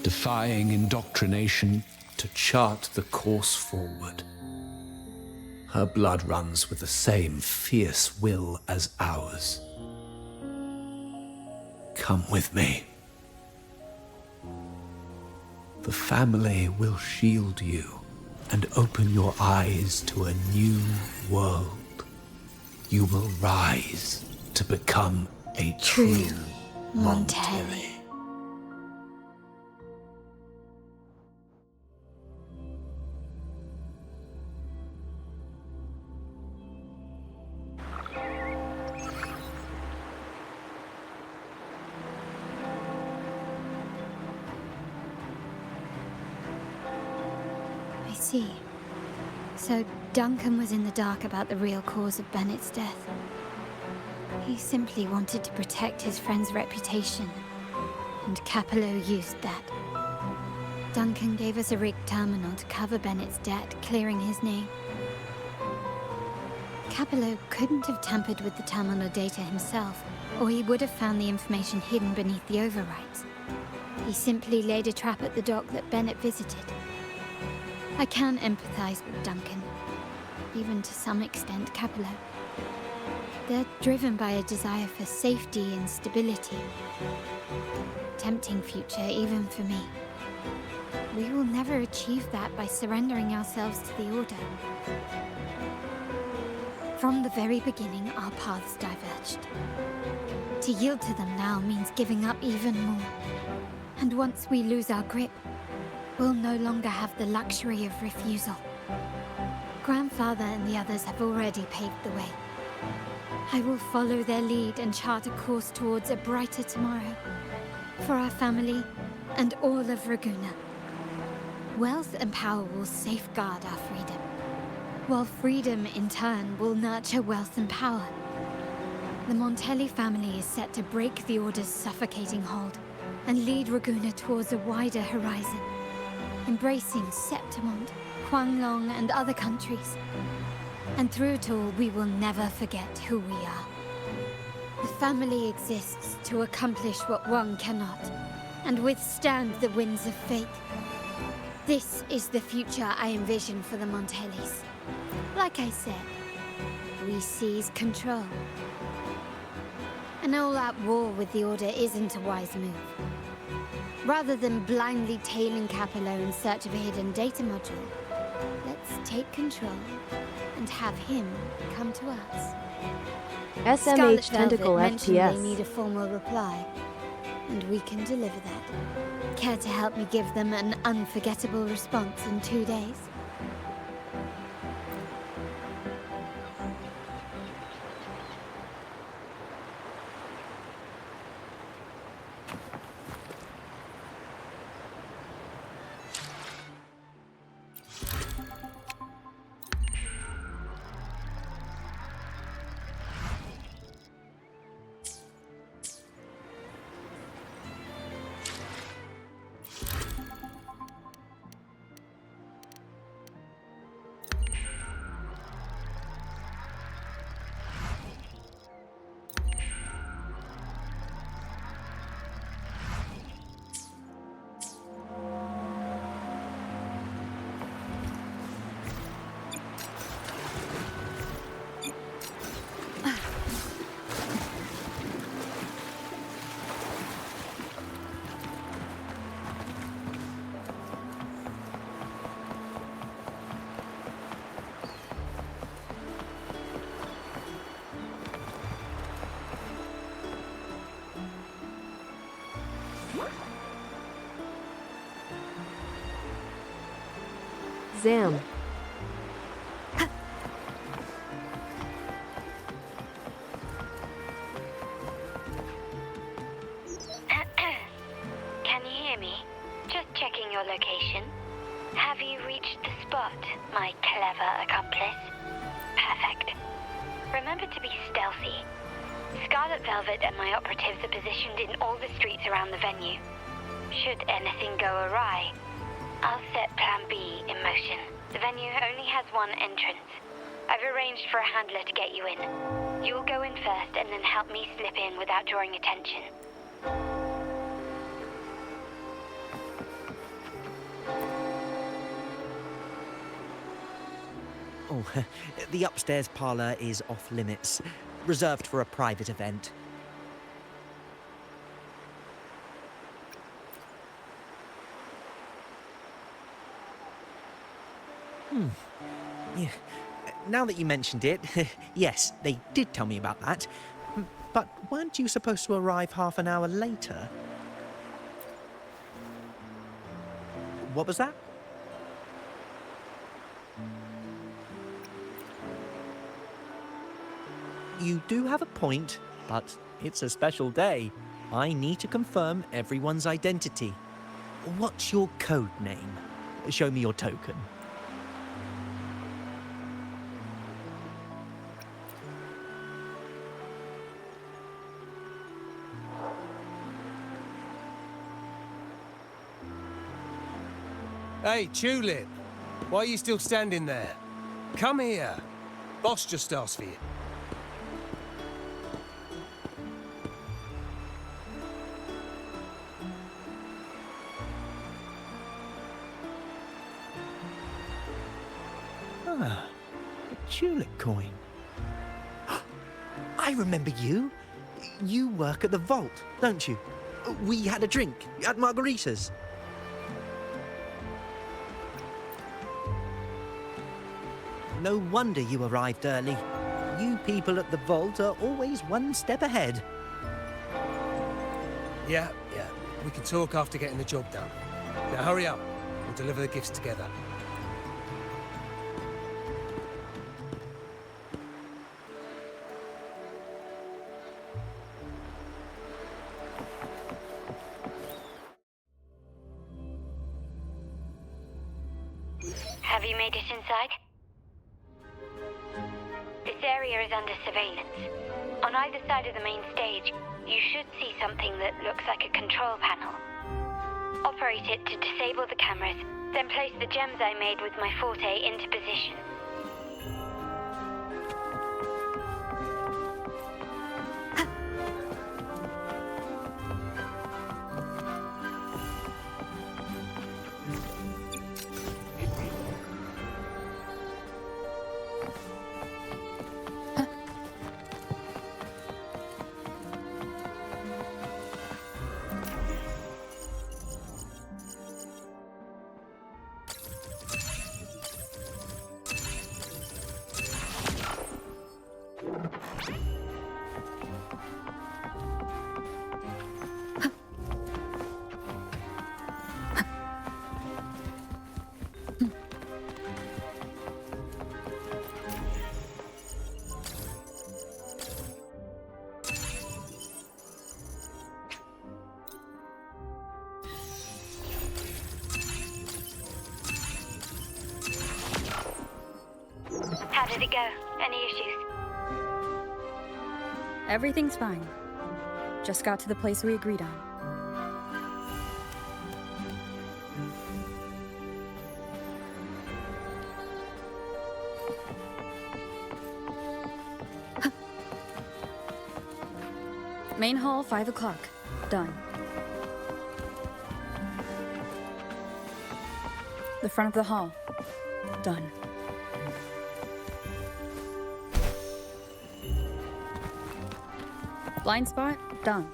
Defying indoctrination to chart the course forward. Her blood runs with the same fierce will as ours. Come with me. The family will shield you and open your eyes to a new world. You will rise to become a true Montelli. See. So Duncan was in the dark about the real cause of Bennett's death. He simply wanted to protect his friend's reputation, and Capello used that. Duncan gave us a rigged terminal to cover Bennett's debt, clearing his name. Capello couldn't have tampered with the terminal data himself, or he would have found the information hidden beneath the overwrites. He simply laid a trap at the dock that Bennett visited. I can empathize with Duncan. Even to some extent, Capello. They're driven by a desire for safety and stability. Tempting future, even for me. We will never achieve that by surrendering ourselves to the Order. From the very beginning, our paths diverged. To yield to them now means giving up even more. And once we lose our grip, we'll no longer have the luxury of refusal. Grandfather and the others have already paved the way. I will follow their lead and chart a course towards a brighter tomorrow. For our family and all of Raguna. Wealth and power will safeguard our freedom, while freedom in turn will nurture wealth and power. The Montelli family is set to break the Order's suffocating hold and lead Raguna towards a wider horizon, embracing Septimont, Huanglong, and other countries. And through it all, we will never forget who we are. The family exists to accomplish what one cannot, and withstand the winds of fate. This is the future I envision for the Montellis. Like I said, we seize control. An all-out war with the Order isn't a wise move. Rather than blindly tailing Capello in search of a hidden data module, let's take control and have him come to us. SMH Tentacle mentioned FPS. They need a formal reply, and we can deliver that. Care to help me give them an unforgettable response in 2 days? Zam. Can you hear me? Just checking your location. Have you reached the spot, my clever accomplice? Perfect. Remember to be stealthy. Scarlet Velvet and my operatives are positioned in all the streets around the venue. Should anything go awry, I'll set Plan B in motion. The venue only has one entrance. I've arranged for a handler to get you in. You'll go in first and then help me slip in without drawing attention. Oh, the upstairs parlor is off limits, reserved for a private event. Yeah. Now that you mentioned it, yes, they did tell me about that. But weren't you supposed to arrive half an hour later? What was that? You do have a point, but it's a special day. I need to confirm everyone's identity. What's your code name? Show me your token. Hey, Tulip! Why are you still standing there? Come here. Boss just asked for you. Ah, a tulip coin. I remember you. You work at the vault, don't you? We had a drink at margaritas. No wonder you arrived early. You people at the vault are always one step ahead. Yeah. We can talk after getting the job done. Now hurry up. We'll deliver the gifts together. Have you made it inside? This area is under surveillance. On either side of the main stage, you should see something that looks like a control panel. Operate it to disable the cameras, then place the gems I made with my forte into position. How did it go? Any issues? Everything's fine. Just got to the place we agreed on. Main hall, 5 o'clock. Done. The front of the hall. Done. Blind spot, done.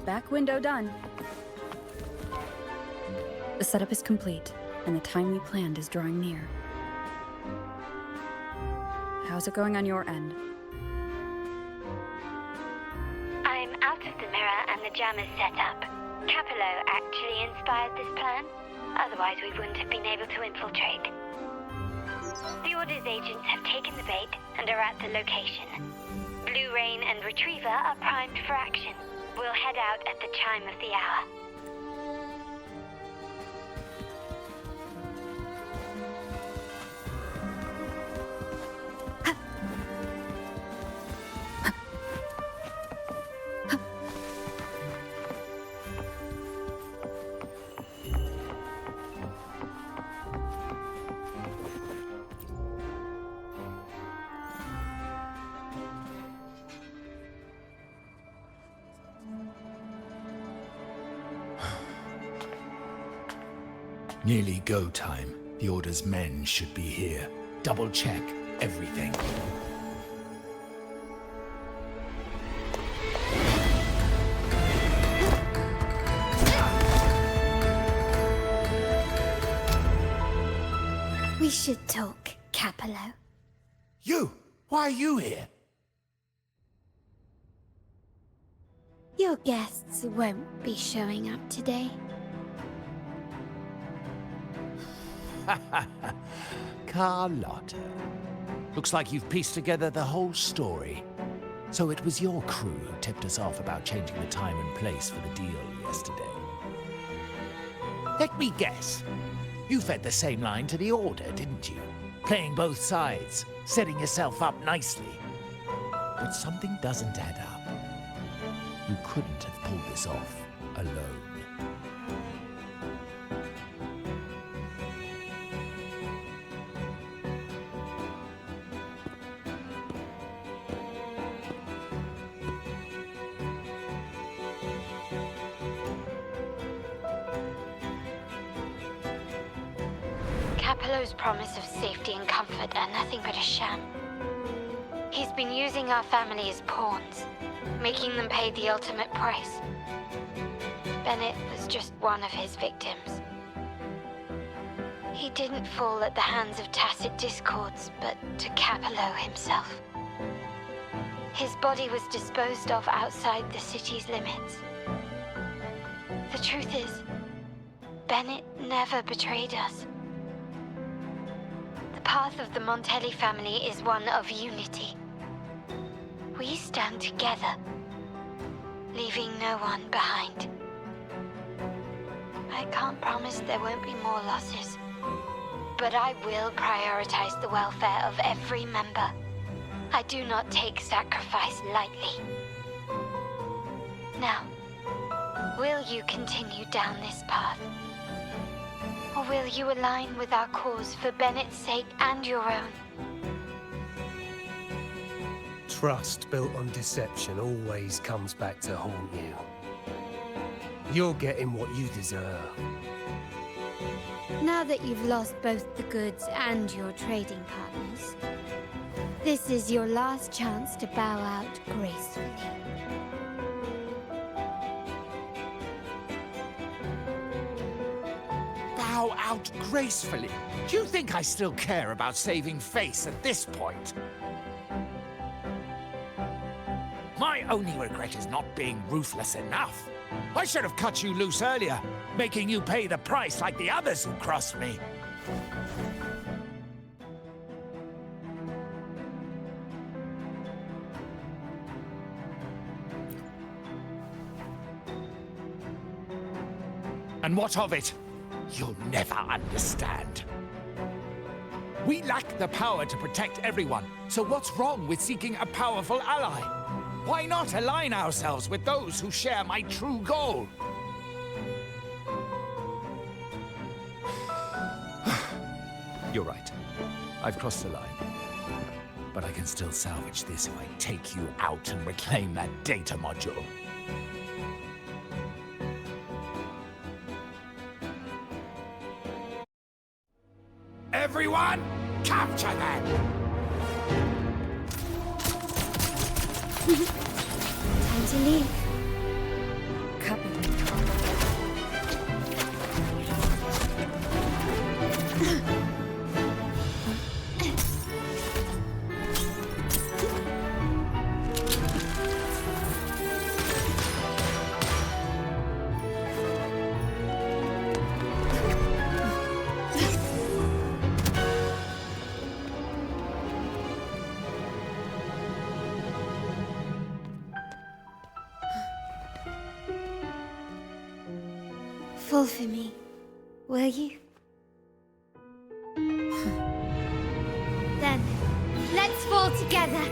Back window done. The setup is complete, and the time we planned is drawing near. How's it going on your end? I'm out of the mirror and the jam is set up. Capello actually inspired this plan. Otherwise, we wouldn't have been able to infiltrate. The Order's agents have taken the bait and are at the location. Blue Rain and Retriever are primed for action. We'll head out at the chime of the hour. Nearly go time. The Order's men should be here. Double check everything. We should talk, Capello. You! Why are you here? Your guests won't be showing up today. Carlotta. Looks like you've pieced together the whole story. So it was your crew who tipped us off about changing the time and place for the deal yesterday. Let me guess. You fed the same line to the Order, didn't you? Playing both sides, setting yourself up nicely. But something doesn't add up. You couldn't have pulled this off alone. Capello's promise of safety and comfort are nothing but a sham. He's been using our family as pawns, making them pay the ultimate price. Bennett was just one of his victims. He didn't fall at the hands of tacit discords, but to Capello himself. His body was disposed of outside the city's limits. The truth is, Bennett never betrayed us. The path of the Montelli family is one of unity. We stand together, leaving no one behind. I can't promise there won't be more losses, but I will prioritize the welfare of every member. I do not take sacrifice lightly. Now, will you continue down this path? Or will you align with our cause for Bennett's sake and your own? Trust built on deception always comes back to haunt you. You're getting what you deserve. Now that you've lost both the goods and your trading partners, this is your last chance to bow out gracefully. Bow out gracefully? Do you think I still care about saving face at this point? My only regret is not being ruthless enough. I should have cut you loose earlier, making you pay the price like the others who crossed me. And what of it? You'll never understand. We lack the power to protect everyone, so what's wrong with seeking a powerful ally? Why not align ourselves with those who share my true goal? You're right. I've crossed the line. But I can still salvage this if I take you out and reclaim that data module. Everyone, capture them! Time to leave. Fall for me, will you? Then, let's fall together!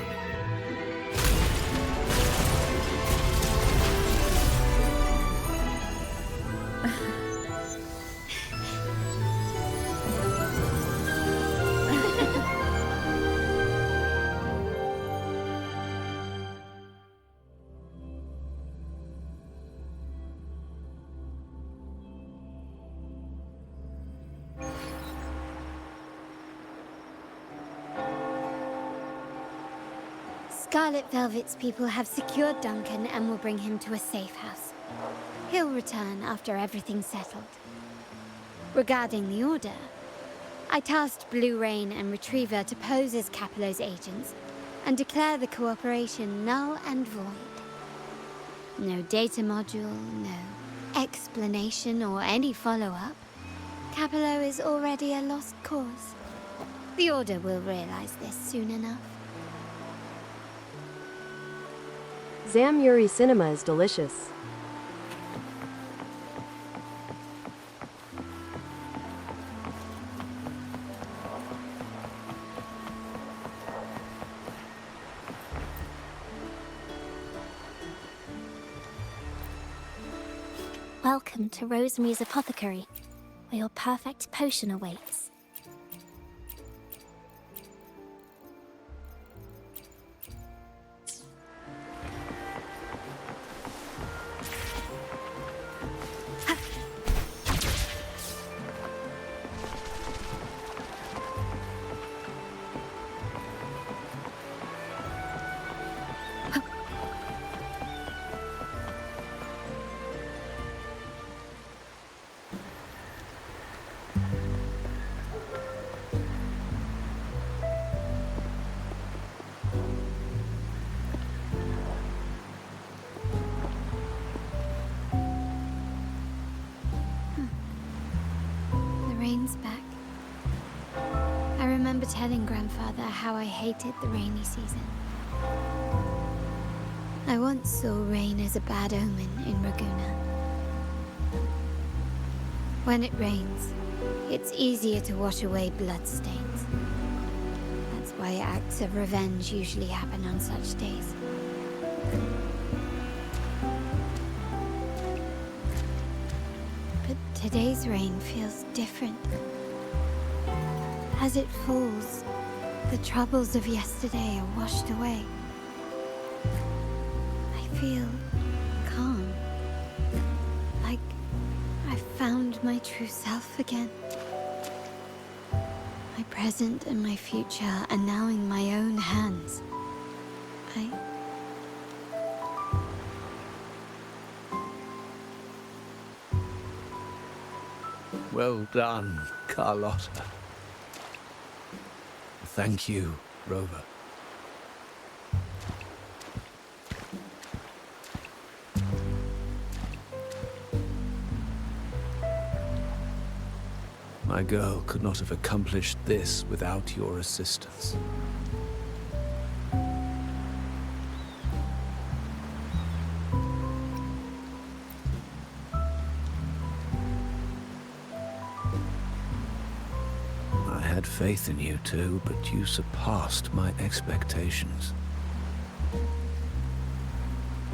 Scarlet Velvet's people have secured Duncan and will bring him to a safe house. He'll return after everything's settled. Regarding the Order, I tasked Blue Rain and Retriever to pose as Capello's agents and declare the cooperation null and void. No data module, no explanation or any follow-up. Capello is already a lost cause. The Order will realize this soon enough. Zamuri cinema is delicious. Welcome to Rosemary's Apothecary, where your perfect potion awaits. remember telling Grandfather how I hated the rainy season. I once saw rain as a bad omen in Raguna. When it rains, it's easier to wash away bloodstains. That's why acts of revenge usually happen on such days. But today's rain feels different. As it falls, the troubles of yesterday are washed away. I feel calm. Like I found my true self again. My present and my future are now in my own hands. Well done, Carlotta. Thank you, Rover. My girl could not have accomplished this without your assistance. I had faith in you too, but you surpassed my expectations.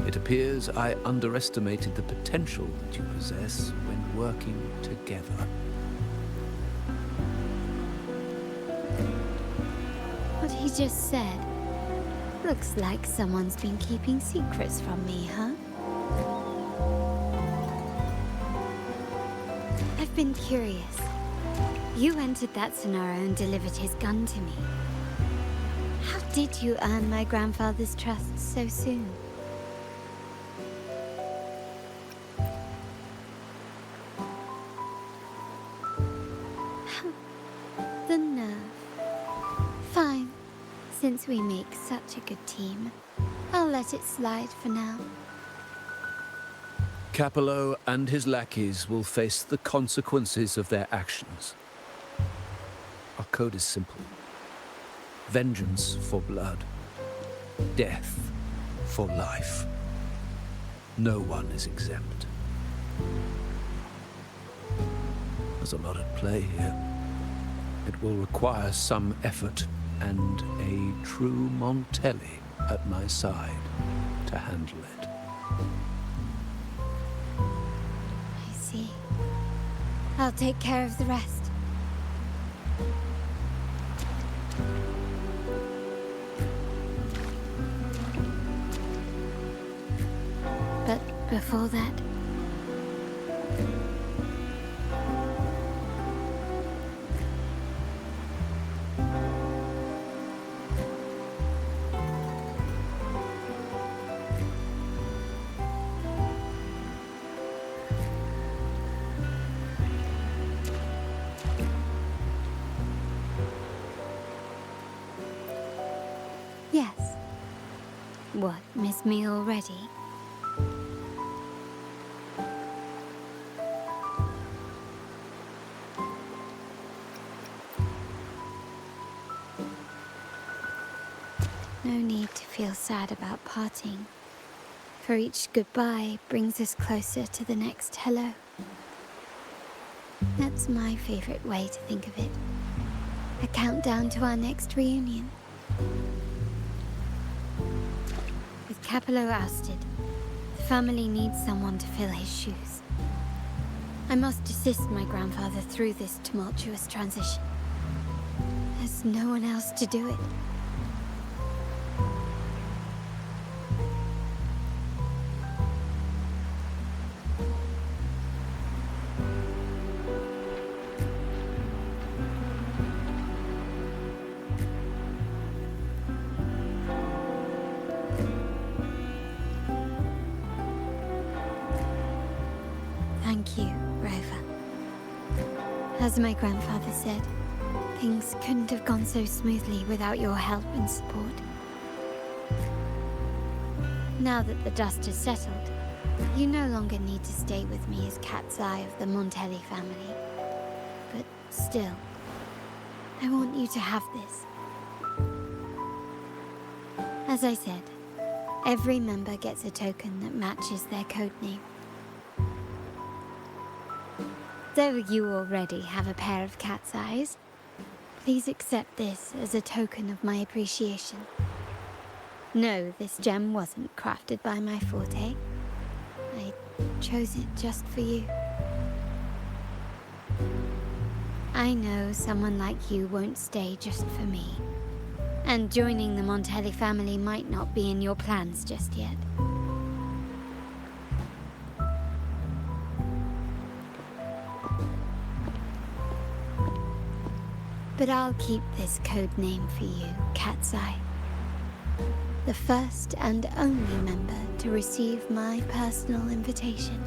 It appears I underestimated the potential that you possess when working together. What he just said. Looks like someone's been keeping secrets from me, huh? I've been curious. You entered that scenario and delivered his gun to me. How did you earn my grandfather's trust so soon? The nerve. Fine. Since we make such a good team, I'll let it slide for now. Capello and his lackeys will face the consequences of their actions. Our code is simple. Vengeance for blood. Death for life. No one is exempt. There's a lot at play here. It will require some effort and a true Montelli at my side to handle it. I see. I'll take care of the rest. But before that... Yes. What, miss me already? No need to feel sad about parting, for each goodbye brings us closer to the next hello. That's my favorite way to think of it. A countdown to our next reunion. With Capello ousted, the family needs someone to fill his shoes. I must assist my grandfather through this tumultuous transition. There's no one else to do it. Thank you, Rover. As my grandfather said, things couldn't have gone so smoothly without your help and support. Now that the dust has settled, you no longer need to stay with me as cat's eye of the Montelli family. But still, I want you to have this. As I said, every member gets a token that matches their code name. Though you already have a pair of cat's eyes, please accept this as a token of my appreciation. No, this gem wasn't crafted by my forte. I chose it just for you. I know someone like you won't stay just for me. And joining the Montelli family might not be in your plans just yet. But I'll keep this code name for you, Cat's Eye. The first and only member to receive my personal invitation.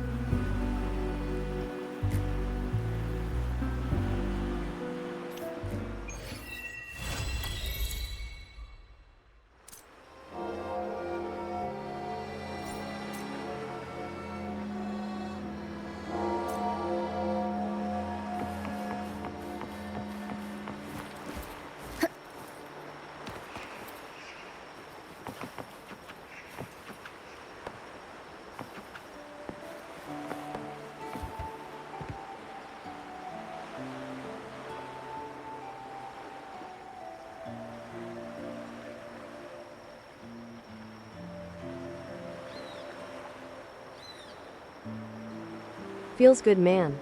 Feels good, man.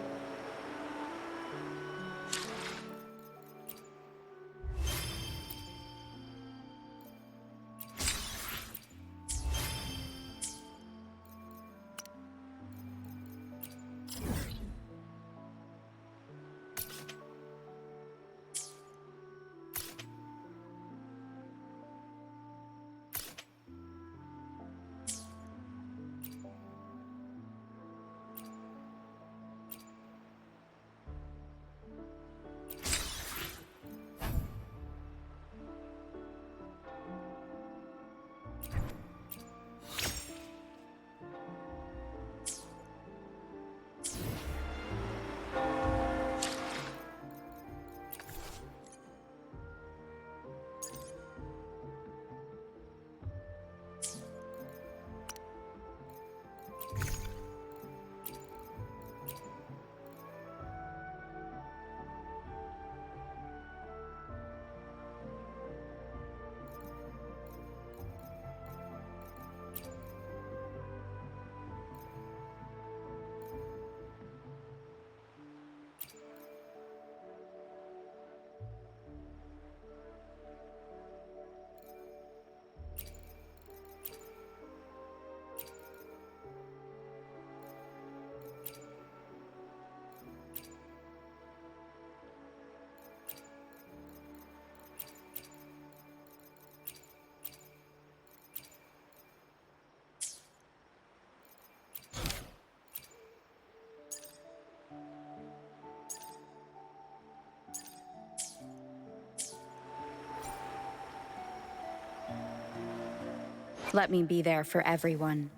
Let me be there for everyone.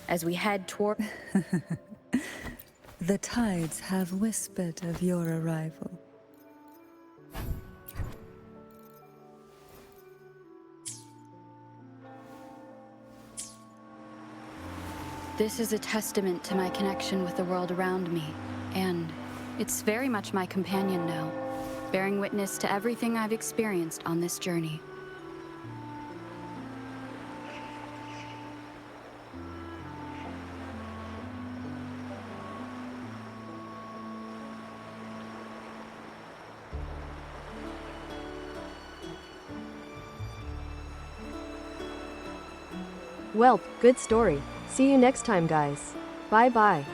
As we head toward... The tides have whispered of your arrival. This is a testament to my connection with the world around me, and it's very much my companion now, bearing witness to everything I've experienced on this journey. Well, good story. See you next time, guys. Bye bye.